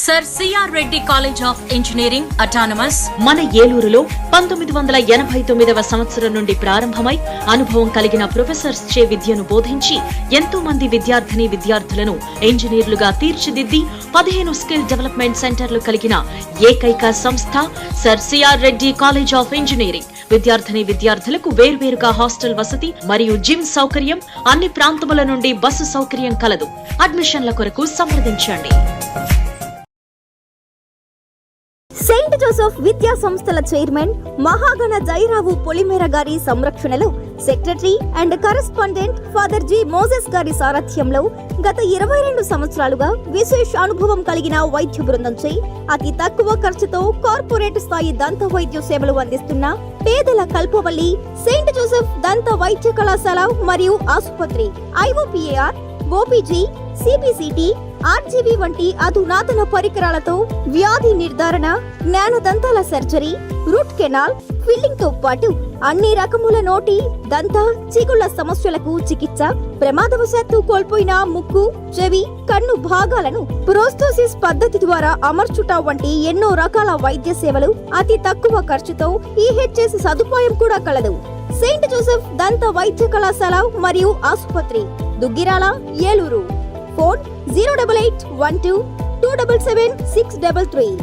Sir C R Reddy college of engineering autonomous మన ఏలూరులో 1989వ సంవత్సరం నుండి ప్రారంభమై అనుభవం కలిగిన ప్రొఫెసర్స్ చే విద్యను బోధించి ఎంతో మంది విద్యార్థులను ఇంజనీర్లుగా తీర్చిదిద్ది 15 స్కిల్ డెవలప్మెంట్ సెంటర్లు కలిగిన ఏకైక సంస్థ sir C R Reddy college of engineering. విద్యార్థులకు వేర్వేరుగా హాస్టల్ వసతి మరియు జిమ్ సౌకర్యం, అన్ని ప్రాంతముల నుండి బస్సు సౌకర్యం కలదు. అడ్మిషన్ల కొరకు సంప్రదించండి. సెయింట్ జోసెఫ్ విద్యా సంస్థల చైర్మన్ మహాగణ జైరావు పొలిమేర గారి సంరక్షణలో secretary and correspondent father G Moses గారి సారథ్యంలో గత 22 సంవత్సరాలుగా విశేష అనుభవం కలిగిన వైద్య బృందంచే అతి తక్కువ ఖర్చుతో కార్పొరేట్ స్థాయి దంత వైద్య సేవలు అందిస్తున్న పేదల కల్పవల్లి సెయింట్ జోసెఫ్ దంత వైద్య కళాశాల మరియు ఆసుపత్రి ఐఓపిఏఆర్, ఓపీజీ, సిబిసిటి, ఆర్జీబీ వంటి అధునాతన పరికరాలతో వ్యాధి నిర్ధారణ, జ్ఞానదంతాల సర్జరీ, రూట్ కెనాల్, ఫిల్లింగ్ తో పాటు అన్ని రకముల నోటి, దంత, చిగుళ్ల సమస్యలకు చికిత్స, ప్రమాదవశాత్తు కోల్పోయిన ముక్కు, చెవి, కన్ను భాగాలను ప్రోస్తోసిస్ పద్ధతి ద్వారా అమర్చుట వంటి ఎన్నో రకాల వైద్య సేవలు అతి తక్కువ ఖర్చుతో ఈహెచ్ఎస్ సదుపాయం కూడా కలదు. సెయింట్ జోసెఫ్ దంత వైద్య కళాశాల మరియు ఆసుపత్రి, Duggirala, Eluru. Phone 08812277633.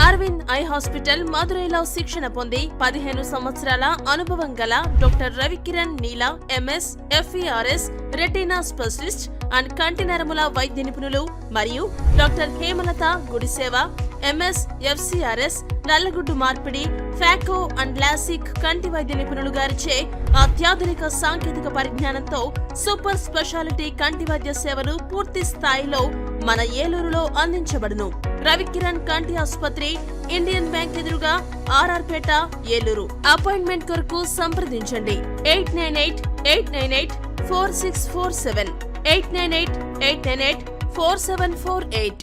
Aravind eye hospital మదురైలో శిక్షణ పొంది 15 సంవత్సరాల అనుభవం గల doctor Ravikiran Neela MS, FERS, retina specialist and కంటి నరముల వైద్య నిపుణులు మరియు doctor Hemalatha Gudiseva MS, FCRS, నల్లగుడ్డు మార్పిడి, ఫ్యాకో అండ్ లాసిక్ కంటి వైద్య నిపుణులు గారిచే అత్యాధునిక సాంకేతిక పరిజ్ఞానంతో సూపర్ స్పెషాలిటీ కంటి వైద్య సేవలు పూర్తి స్థాయిలో మన ఏలూరులో అందించబడును. రవికిరణ్ కంటి ఆసుపత్రి, ఇండియన్ బ్యాంక్ ఎదురుగా, ఆర్ఆర్పేట, ఏలూరు. అపాయింట్మెంట్ కొరకు సంప్రదించండి 898-898-4647, 898-898-4748.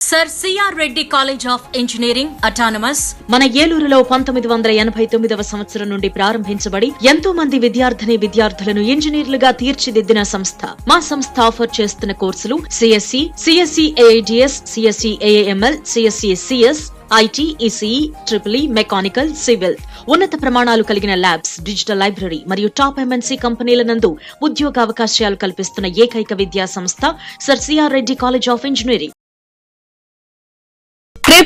Sir C R Reddy college of engineering autonomous మన ఏలూరులో 1989వ సంవత్సరం నుండి ప్రారంభించబడి ఎంతో మంది విద్యార్థులను ఇంజనీర్లుగా తీర్చిదిద్దిన సంస్థ. మా సంస్థ ఆఫర్ చేస్తున్న కోర్సులు CSC, CSC AIDS, CSC AAML, CSC CS, IT, ECE, triple mechanical, civil. ఉన్నత ప్రమాణాలు కలిగిన ల్యాబ్స్, డిజిటల్ లైబ్రరీ మరియు టాప్ ఎంఎన్సీ కంపెనీల నందు ఉద్యోగ అవకాశాలు కల్పిస్తున్న ఏకైక విద్యా సంస్థ sir C R Reddy college of engineering.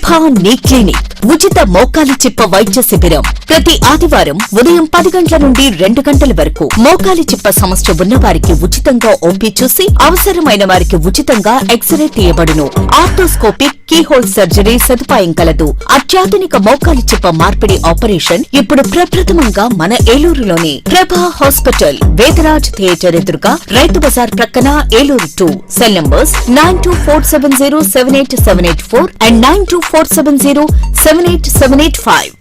ప్రభా నీ క్లినిక్ ఉచిత మోకాలి చిప్ప వైద్య శిబిరం ప్రతి ఆదివారం ఉదయం 10 గంటల నుండి 2 గంటల వరకు. మోకాలి చిప్ప సమస్య ఉన్న వారికి ఉచితంగా ఓపీ చూసి అవసరమైన వారికి ఉచితంగా ఎక్స్రే తీయబడును. ఆర్థోస్కోపిక్ కీహోల్ సర్జరీ సదుపాయం కలదు. అత్యాధునిక మోకాలి చిప్ప మార్పిడి ఆపరేషన్ ఇప్పుడు ప్రప్రథమంగా మన ఏలూరులోనే. ప్రభా హాస్పిటల్, వేదరాజ్ థియేటర్ ఎదురుగా, రైతు బజార్ ప్రక్కన, Eluru 2. Cell numbers 9247078784 and 9247078785.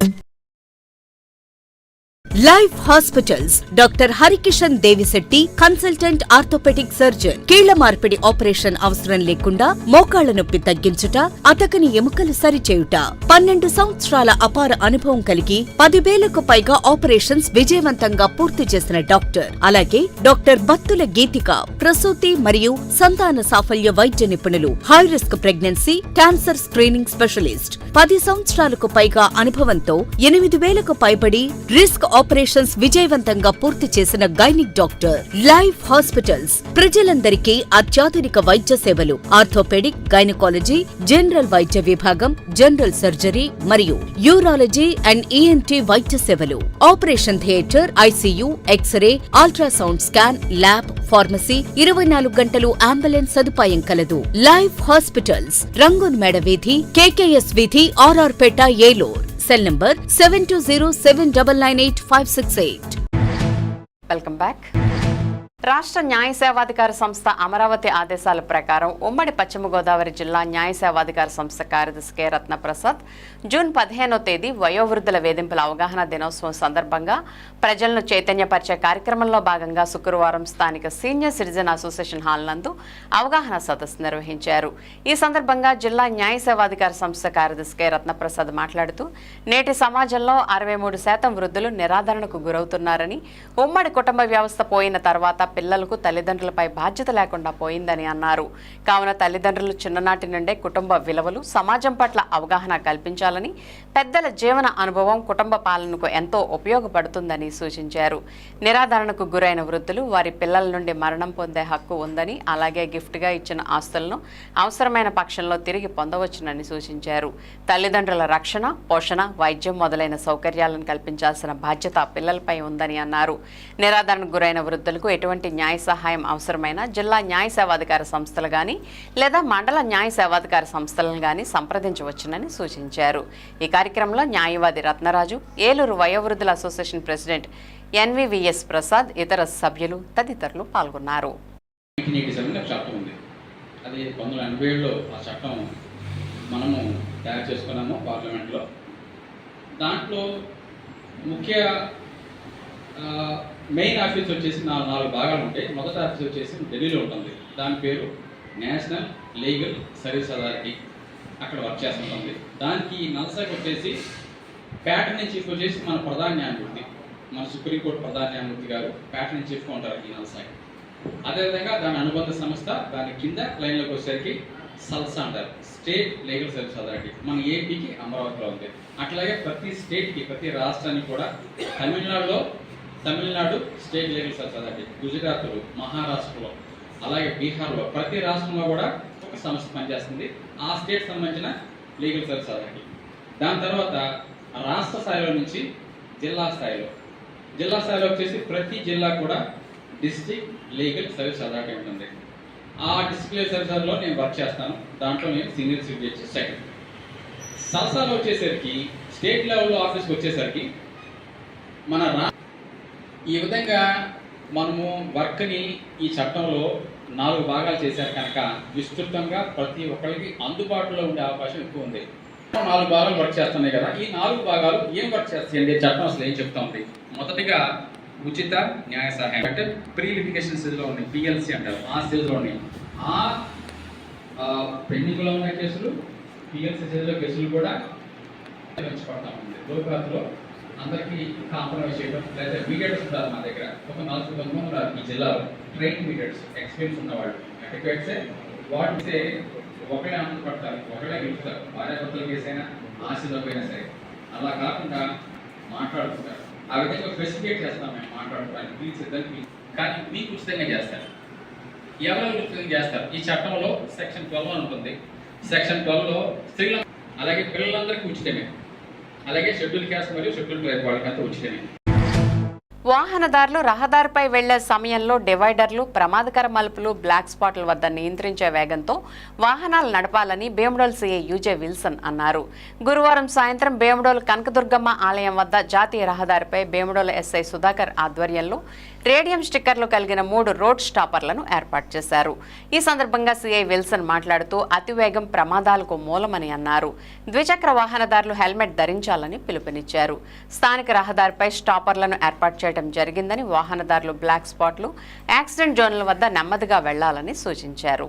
Life hospitals doctor Harikishan Devishetti, consultant orthopaedic surgeon. కీళ్ల మార్పిడి ఆపరేషన్ అవసరం లేకుండా మోకాళ్ల నొప్పి తగ్గించుట, అతకని ఎముకలు సరిచేయుట. 12 సంవత్సరాల అపార అనుభవం కలిగి 10,000కు పైగా ఆపరేషన్స్ విజయవంతంగా పూర్తి చేసిన డాక్టర్. అలాగే డాక్టర్ బత్తుల గీతిక, ప్రసూతి మరియు సంతాన సాఫల్య వైద్య నిపుణులు. High risk pregnancy, cancer screening specialist. 10 సంవత్సరాలకు పైగా అనుభవంతో 8,000కు పైబడి రిస్క్ ఆపరేషన్స్ విజయవంతంగా పూర్తి చేసిన గైనిక్ డాక్టర్. లైఫ్ హాస్పిటల్స్ ప్రజలందరికీ అత్యాధునిక వైద్య సేవలు. ఆర్థోపెడిక్, గైనకాలజీ, జనరల్ వైద్య విభాగం, జనరల్ సర్జరీ మరియు యూరాలజీ అండ్ ఈఎన్టీ వైద్య సేవలు. Operation theatre, ICU, x-ray, ultrasound scan, lab, pharmacy, 24 గంటలు అంబులెన్స్ సదుపాయం కలదు. లైఫ్ హాస్పిటల్స్, రంగూన్ మేడ వీధి, కేకేఎస్ వీధి, RR Peta, Eluru. Cell number 7207998568. Welcome back. రాష్ట్ర న్యాయ సేవాధికార సంస్థ అమరావతి ఆదేశాల ప్రకారం ఉమ్మడి పశ్చిమ గోదావరి జిల్లా న్యాయ సేవాధికార సంస్థ కార్యదర్శి కె రత్నప్రసాద్ జూన్ 15వ తేదీ వయోవృద్ధుల వేధింపుల అవగాహన దినోత్సవం సందర్భంగా ప్రజలను చైతన్యపరిచే కార్యక్రమంలో భాగంగా శుక్రవారం స్థానిక సీనియర్ సిటిజన్ అసోసియేషన్ హాల్ నందు అవగాహన సదస్సు నిర్వహించారు. ఈ సందర్భంగా జిల్లా న్యాయ సేవాధికార సంస్థ కార్యదర్శి కె రత్నప్రసాద్ మాట్లాడుతూ నేటి సమాజంలో 63% వృద్ధులు నిరాదరణకు గురవుతున్నారని, ఉమ్మడి కుటుంబ వ్యవస్థ పోయిన తర్వాత పిల్లలకు తల్లిదండ్రులపై బాధ్యత లేకుండా పోయిందని అన్నారు. కావున తల్లిదండ్రులు చిన్ననాటి నుండే కుటుంబ విలువలు, సమాజం పట్ల అవగాహన కల్పించాలని, పెద్దల జీవన అనుభవం కుటుంబ పాలనకు ఎంతో ఉపయోగపడుతుందని సూచించారు. నిరాదరణకు గురైన వృద్ధులు వారి పిల్లల నుండి మరణం పొందే హక్కు ఉందని, అలాగే గిఫ్ట్గా ఇచ్చిన ఆస్తులను అవసరమైన పక్షంలో తిరిగి పొందవచ్చునని సూచించారు. తల్లిదండ్రుల రక్షణ, పోషణ, వైద్యం మొదలైన సౌకర్యాలను కల్పించాల్సిన బాధ్యత పిల్లలపై ఉందని అన్నారు. నిరాదరణకు గురైన వృద్ధులకు ఎటువంటి న్యాయ సహాయం అవసరమైన జిల్లా న్యాయ సేవాధికార సంస్థలు గాని లేదా మండల న్యాయ సేవాధికార సంస్థలను గాని సంప్రదించవచ్చునని సూచించారు. ఈ కార్యక్రమంలో న్యాయవాది రత్నరాజు, ఏలూరు వయోవృద్ధుల అసోసియేషన్ ప్రెసిడెంట్ ఎన్వివిఎస్ ప్రసాద్, ఇతర సభ్యులు తదితరులు పాల్గొన్నారు. 1987 చట్టం ఉంది. అది 1987లో ఆ చట్టం మనము తయారు చేసుకున్నాము పార్లమెంట్లో. దాంట్లో ముఖ్య మెయిన్ ఆఫీస్ వచ్చేసి 4 భాగాలు ఉంటాయి. మొదటి ఆఫీస్ వచ్చేసి ఢిల్లీలో ఉంటుంది. దాని పేరు నేషనల్ లీగల్ సర్వీస్ అథారిటీ. అక్కడ వర్క్ చేస్తుంటుంది. దానికి నల్సాకి వచ్చేసి ప్యాటర్న్ చీఫ్ వచ్చేసి మన ప్రధాన న్యాయమూర్తి, మన సుప్రీంకోర్టు ప్రధాన న్యాయమూర్తి గారు ప్యాటర్న్ చీఫ్గా ఉంటారు ఈ నల్సాకి. అదేవిధంగా దాని అనుబంధ సంస్థ, దాని కింద లైన్లోకి వచ్చేసరికి సల్సా అంటారు, స్టేట్ లీగల్ సర్వీస్ అథారిటీ. మన ఏపీకి అమరావతిలో ఉంది. అట్లాగే ప్రతి స్టేట్కి, ప్రతి రాష్ట్రానికి కూడా Tamil Nadu state legal service authority, గుజరాత్లో, మహారాష్ట్రలో, అలాగే బీహార్లో ప్రతి రాష్ట్రంలో కూడా ఒక సంస్థ పనిచేస్తుంది. ఆ స్టేట్ సంబంధించిన లీగల్ సర్వీస్ అథారిటీ. దాని తర్వాత రాష్ట్ర స్థాయిలో నుంచి జిల్లా స్థాయిలో వచ్చేసి ప్రతి జిల్లా కూడా డిస్ట్రిక్ట్ లీగల్ సర్వీస్ అథారిటీ ఉంటుంది. ఆ డిస్ట్రిక్ట్ లీగల్ సర్వీస్ అథారిటీలో నేను వర్క్ చేస్తాను. దాంట్లో నేను సీనియర్ సివిల్ జడ్జి సెకండ్. సల్సాలో వచ్చేసరికి స్టేట్ లెవెల్లో ఆఫీస్కి వచ్చేసరికి మన ఈ విధంగా మనము వర్క్ని ఈ చట్టంలో 4 భాగాలు చేశారు కనుక విస్తృతంగా ప్రతి ఒక్కరికి అందుబాటులో ఉండే అవకాశం ఎక్కువ ఉంది. 4 భాగాలు వర్క్ చేస్తున్నాయి కదా. ఈ 4 భాగాలు ఏం వర్క్ చేస్తాయండి? చట్టం అసలు ఏం చెప్తా ఉంది? మొదటిగా ఉచిత న్యాయ సహాయం అంటే ప్రీ లిటిగేషన్ స్టేజ్లో ఉన్నాయి, పిఎల్సి అంటారు. ఆ స్టేజ్లో ఉన్నాయి. ఆ పెండింగ్లో ఉన్న కేసులు, పిఎల్సి స్టేజ్లో కేసులు కూడా పడతా ఉంది. లోకాత్లో అందరికీ కాంప్రమైజ్ చేయడం, లేదా మీడియేటర్స్ ఉంటారు మా దగ్గర. ఒక 49 మంది ఉన్నారు ఈ జిల్లాలో, ట్రైన్ మీడియేటర్స్, ఎక్స్పీరియన్స్ ఉన్నవాళ్ళు. అడ్వకేట్సే వాటితే ఒకళ్ళే ఆనంద పడతారు, ఒకళ్ళే గెలుస్తారు. భార్యాభర్తల కేసైనా, ఆశీర్వైనా సరే. అలా కాకుండా మాట్లాడుకుంటారు. ఆ విధంగా ఫెసిలిటేట్ చేస్తాం మేము మాట్లాడుకోవడానికి. ప్లీజ్ ఇద్దరికి కానీ మీకు ఉచితంగా చేస్తారు. ఎవరు ఉచితంగా చేస్తారు? ఈ చట్టంలో సెక్షన్ 12 ఉంటుంది. సెక్షన్ 12లో స్త్రీల అలాగే పిల్లలందరికీ ఉచితమే. అలాగే షెడ్యూల్ క్యాస్ట్ మరియు షెడ్యూల్ ట్రైబ్ వాళ్ళకంతా ఉచితమే. వాహనదారులు రహదారిపై వెళ్లే సమయంలో డివైడర్లు, ప్రమాదకర మలుపులు, బ్లాక్ స్పాట్ల వద్ద నియంత్రించే వేగంతో వాహనాలు నడపాలని భీమడోల్ సీఐ యూజే విల్సన్ అన్నారు. గురువారం సాయంత్రం భీమడోల్ కనకదుర్గమ్మ ఆలయం వద్ద జాతీయ రహదారిపై భీమడోల్ ఎస్ఐ సుధాకర్ ఆధ్వర్యంలో రేడియం స్టిక్కర్లు కలిగిన 3 రోడ్ స్టాపర్లను ఏర్పాటు చేశారు. ఈ సందర్భంగా సీఐ విల్సన్ మాట్లాడుతూ అతివేగం ప్రమాదాలకు మూలమని అన్నారు. ద్విచక్ర వాహనదారులు హెల్మెట్ ధరించాలని పిలుపునిచ్చారు. స్థానిక రహదారిపై స్టాపర్లను ఏర్పాటు చేయడం జరిగిందని, వాహనదారులు బ్లాక్ స్పాట్లు, యాక్సిడెంట్ జోన్ల వద్ద నెమ్మదిగా వెళ్లాలని సూచించారు.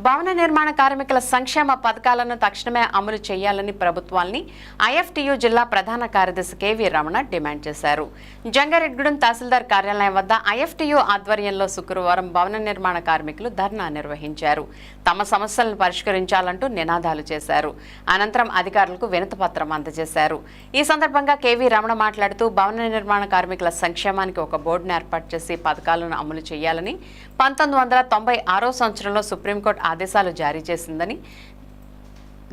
భవన నిర్మాణ కార్మికుల సంక్షేమ పథకాలను తక్షణమే అమలు చేయాలని ప్రభుత్వాన్ని ఐఎఫ్టియు జిల్లా ప్రధాన కార్యదర్శి కేవీ రమణ డిమాండ్ చేశారు. జంగారెడ్డిగూడెం తహసీల్దార్ కార్యాలయం వద్ద ఐఎఫ్టియు ఆధ్వర్యంలో శుక్రవారం భవన నిర్మాణ కార్మికులు ధర్నా నిర్వహించారు. తమ సమస్యలను పరిష్కరించాలంటూ నినాదాలు చేశారు. అనంతరం అధికారులకు వినతిపత్రం అందజేశారు. ఈ సందర్భంగా కేవీ రమణ మాట్లాడుతూ భవన నిర్మాణ కార్మికుల సంక్షేమానికి ఒక బోర్డును ఏర్పాటు చేసి పథకాలను అమలు చేయాలని 1996 సంవత్సరంలో సుప్రీంకోర్టు ఆదేశాలు జారీ చేసిందని,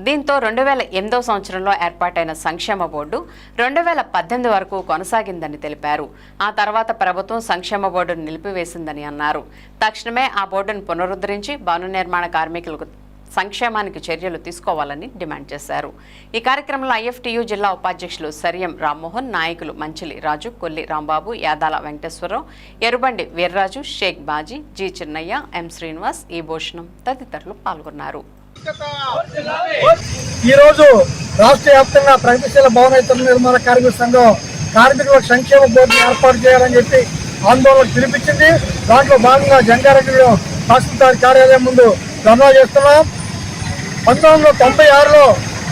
దీంతో 2008 సంవత్సరంలో ఏర్పాటైన సంక్షేమ బోర్డు 2018 వరకు కొనసాగిందని తెలిపారు. ఆ తర్వాత ప్రభుత్వం సంక్షేమ బోర్డును నిలిపివేసిందని అన్నారు. తక్షణమే ఆ బోర్డును పునరుద్ధరించి భవన నిర్మాణ కార్మికులకు సంక్షేమానికి చర్యలు తీసుకోవాలని డిమాండ్ చేశారు. ఈ కార్యక్రమంలో ఐఎఫ్టియు జిల్లా ఉపాధ్యక్షులు సరియం రామ్మోహన్, నాయకులు మంచిలి రాజు, కొల్లి రాంబాబు, యాదాల వెంకటేశ్వరరావు, ఎరుబండి వీర్రాజు, షేక్ బాజీ, జి చిన్నయ్య, ఎం శ్రీనివాస్, ఈ భూషణం తదితరులు పాల్గొన్నారు. ఈరోజు రాష్ట్ర వ్యాప్తంగా ప్రగతిశీల భవన నిర్మాణ కార్మిక సంఘం కార్మికుల సంక్షేమ బోర్డు ఏర్పాటు చేయాలని చెప్పి ఆందోళన పిలిపించింది. దాంట్లో భాగంగా జంగారెడ్డిగూడెం తహసీల్దార్ కార్యాలయం ముందు ధర్నా చేస్తున్నాం. 1996లో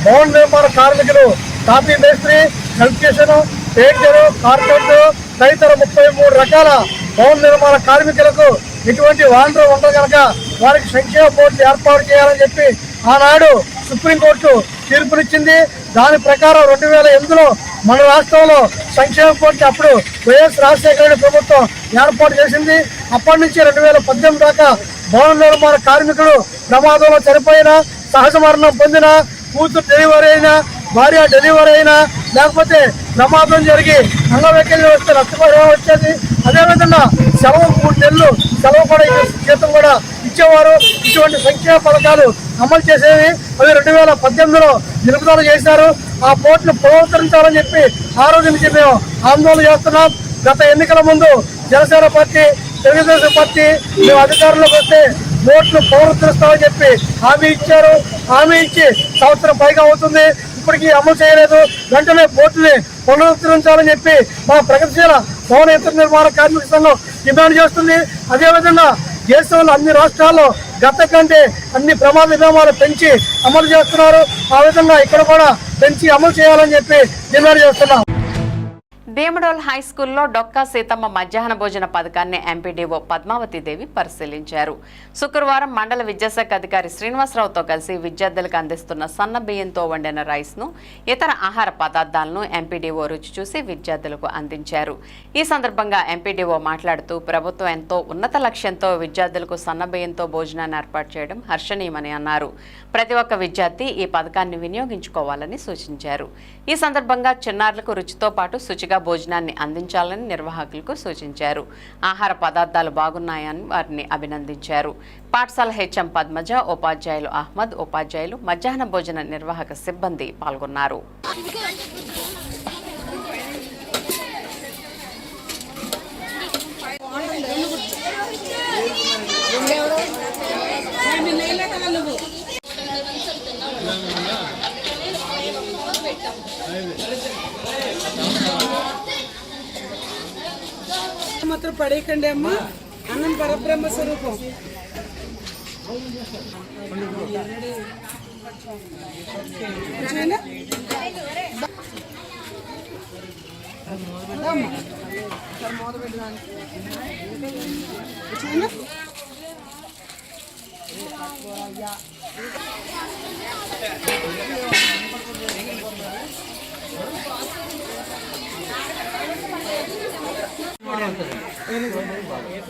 భవన నిర్మాణ కార్మికులు కాపీ మేస్త్రి, ఎలక్ట్రీషియన్, పెయింటర్, కార్పెంటర్ తదితర 33 రకాల భవన నిర్మాణ కార్మికులకు ఎటువంటి వాండర్ ఉండదు కనుక వారికి సంక్షేమ బోర్డు ఏర్పాటు చేయాలని చెప్పి ఆనాడు సుప్రీంకోర్టు తీర్పునిచ్చింది. దాని ప్రకారం 2008లో మన రాష్ట్రంలో సంక్షేమ బోర్డు అప్పుడు వైఎస్ రాజశేఖర రెడ్డి ప్రభుత్వం ఏర్పాటు చేసింది. అప్పటి నుంచి 2018 దాకా భవన నిర్మాణ కార్మికులు ప్రమాదంలో చనిపోయినా, సహజ మరణం పొందిన, కూతురు డెలివరీ అయినా, భార్య డెలివరీ అయినా, లేకపోతే ప్రమాదం జరిగి అంగవైకల్యం వస్తే నష్టపరిహారం వచ్చేది. అదేవిధంగా సెలవు 3 నెలలు సెలవు కూడా జీతం కూడా ఇచ్చేవారు. ఇటువంటి సంక్షేమ పథకాలు అమలు చేసేవి. అవి 2018లో నిలుపుదల చేశారు. ఆ బోర్డును పునరుద్ధరించాలని చెప్పి ఆ రోజు నుంచి మేము ఆందోళన చేస్తున్నాం. గత ఎన్నికల ముందు జనసేన పార్టీ, తెలుగుదేశం పార్టీ మేము అధికారంలోకి వస్తే బోర్డును పునరుద్ధరిస్తామని చెప్పి హామీ ఇచ్చారు. హామీ ఇచ్చి సంవత్సరం పైగా అవుతుంది, ఇప్పటికీ అమలు చేయలేదు. వెంటనే బోర్డుని పునరుద్ధరించాలని చెప్పి మా ప్రగతిశీల భవన నిర్మాణ కార్మిక సంఘం డిమాండ్ చేస్తుంది. అదేవిధంగా దేశంలో అన్ని రాష్ట్రాల్లో గత కంటే అన్ని ప్రమాద నియమాలు పెంచి అమలు చేస్తున్నారు. ఆ విధంగా ఇక్కడ కూడా పెంచి అమలు చేయాలని చెప్పి డిమాండ్ చేస్తున్నాం. భీమడోల్ హై స్కూల్లో డొక్కా సీతమ్మ మధ్యాహ్న భోజన పథకాన్ని ఎంపీడీఓ పద్మావతి దేవి పరిశీలించారు. శుక్రవారం మండల విద్యాశాఖ అధికారి శ్రీనివాసరావుతో కలిసి విద్యార్థులకు అందిస్తున్న సన్న బియ్యంతో వండిన రైస్ను, ఇతర ఆహార పదార్థాలను ఎంపీడీఓ రుచి చూసి విద్యార్థులకు అందించారు. ఈ సందర్భంగా ఎంపీడీఓ మాట్లాడుతూ ప్రభుత్వం ఎంతో ఉన్నత లక్ష్యంతో విద్యార్థులకు సన్న బియ్యంతో భోజనాన్ని ఏర్పాటు చేయడం హర్షణీయమని అన్నారు. ప్రతి ఒక్క విద్యార్థి ఈ పథకాన్ని వినియోగించుకోవాలని సూచించారు. ఈ సందర్భంగా చిన్నారులకు రుచితో పాటు శుచిగా భోజనాన్ని అందించాలని నిర్వాహకులకు సూచించారు. ఆహార పదార్థాలు బాగున్నాయని వారిని అభినందించారు. పాఠశాల హెచ్ఎం పద్మజ, ఉపాధ్యాయులు అహ్మద్, ఉపాధ్యాయులు, మధ్యాహ్న భోజన నిర్వాహక సిబ్బంది పాల్గొన్నారు. మాత్రం పడేయకండి అమ్మ, అన్నం పరబ్రహ్మ స్వరూపం.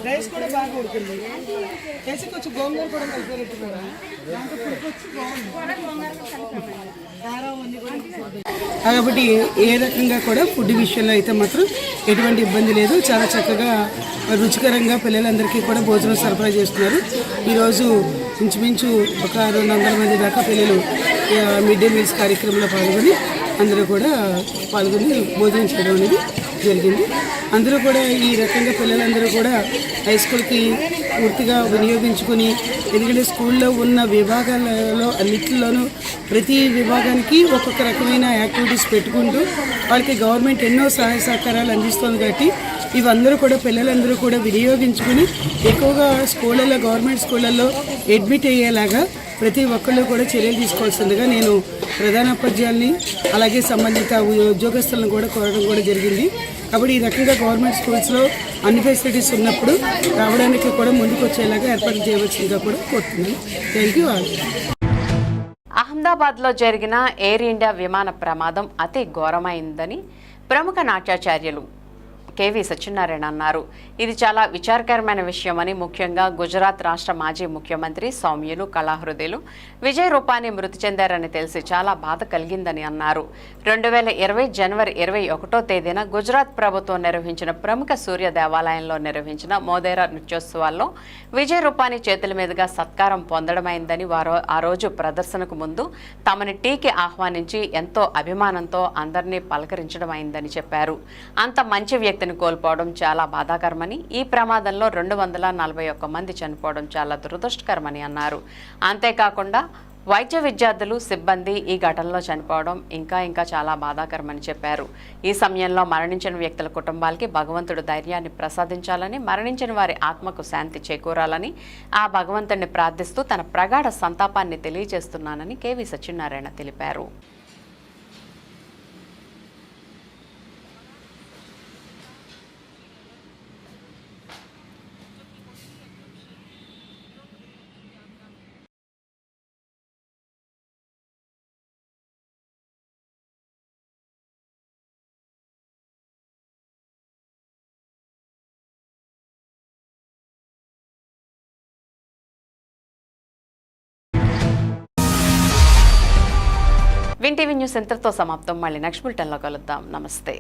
రైస్ కూడా బాగా ఉడికింది. వేసి కొంచెం గోంగూర కూడా కలిపేట్టున్నారా, దాంట్లో పుడికొచ్చి కాబట్టి ఏ రకంగా కూడా ఫుడ్ విషయంలో అయితే మాత్రం ఎటువంటి ఇబ్బంది లేదు. చాలా చక్కగా రుచికరంగా పిల్లలందరికీ కూడా భోజనం సరఫరా చేస్తున్నారు. ఈరోజు ఇంచుమించు ఒక 200 మంది దాకా పిల్లలు మిడ్ డే మీల్స్ కార్యక్రమంలో అందరూ కూడా పాల్గొని భోజనం చేయడం అనేది జరిగింది. అందరూ కూడా ఈ రకంగా పిల్లలందరూ కూడా హై స్కూల్కి పూర్తిగా వినియోగించుకొని, ఎందుకంటే స్కూల్లో ఉన్న విభాగాలలో అన్నింటిలోనూ ప్రతి విభాగానికి ఒక్కొక్క రకమైన యాక్టివిటీస్ పెట్టుకుంటూ వాళ్ళకి గవర్నమెంట్ ఎన్నో సహాయ సహకారాలు అందిస్తుంది. కాబట్టి ఇవందరూ కూడా పిల్లలందరూ కూడా వినియోగించుకుని ఎక్కువగా స్కూళ్ళల్లో, గవర్నమెంట్ స్కూళ్ళల్లో అడ్మిట్ అయ్యేలాగా ప్రతి ఒక్కళ్ళు కూడా చర్యలు తీసుకోవాల్సిందిగా నేను ప్రధానోపాధ్యాయుల్ని అలాగే సంబంధిత ఉద్యోగస్తులను కూడా కోరడం కూడా జరిగింది. కాబట్టి ఈ రకంగా గవర్నమెంట్ స్కూల్స్లో అన్ని ఫెసిలిటీస్ ఉన్నప్పుడు రావడానికి కూడా ముందుకు వచ్చేలాగా ఏర్పాటు చేయవలసిందిగా కూడా కోరుతున్నాను. Thank you all. అహ్మదాబాద్లో జరిగిన ఎయిర్ ఇండియా విమాన ప్రమాదం అతి ఘోరమైందని ప్రముఖ నాట్యాచార్యులు కేవీ సత్యనారాయణ అన్నారు. ఇది చాలా విచారకరమైన విషయమని, ముఖ్యంగా గుజరాత్ రాష్ట్ర మాజీ ముఖ్యమంత్రి సౌమ్యులు, కళాహృదయులు విజయ్ రూపానీ మృతి చెందారని తెలిసి చాలా బాధ కలిగిందని అన్నారు. 2020 జనవరి 21వ తేదీన గుజరాత్ ప్రభుత్వం నిర్వహించిన ప్రముఖ సూర్య దేవాలయంలో నిర్వహించిన మోదేరా నృత్యోత్సవాల్లో విజయ్ రూపానీ చేతుల మీదుగా సత్కారం పొందడమైందని, వారు ఆ రోజు ప్రదర్శనకు ముందు తమని టీకి ఆహ్వానించి ఎంతో అభిమానంతో అందరినీ పలకరించడం అయిందని చెప్పారు. అంత మంచి వ్యక్తిని కోల్పోవడం చాలా బాధాకరమని, ఈ ప్రమాదంలో 241 మంది చనిపోవడం చాలా దురదృష్టకరమని అన్నారు. అంతేకాకుండా వైద్య విద్యార్థులు, సిబ్బంది ఈ ఘటనలో చనిపోవడం ఇంకా చాలా బాధాకరమని చెప్పారు. ఈ సమయంలో మరణించిన వ్యక్తుల కుటుంబాలకి భగవంతుడు ధైర్యాన్ని ప్రసాదించాలని, మరణించిన వారి ఆత్మకు శాంతి చేకూరాలని ఆ భగవంతుడిని ప్రార్థిస్తూ తన ప్రగాఢ సంతాపాన్ని తెలియజేస్తున్నానని కేవీ సత్యనారాయణ తెలిపారు. వింటీవీ న్యూస్ ఇంతటితో సమాప్తం. మళ్ళీ నెక్స్ట్ బులెటిన్లో కలుద్దాం. నమస్తే.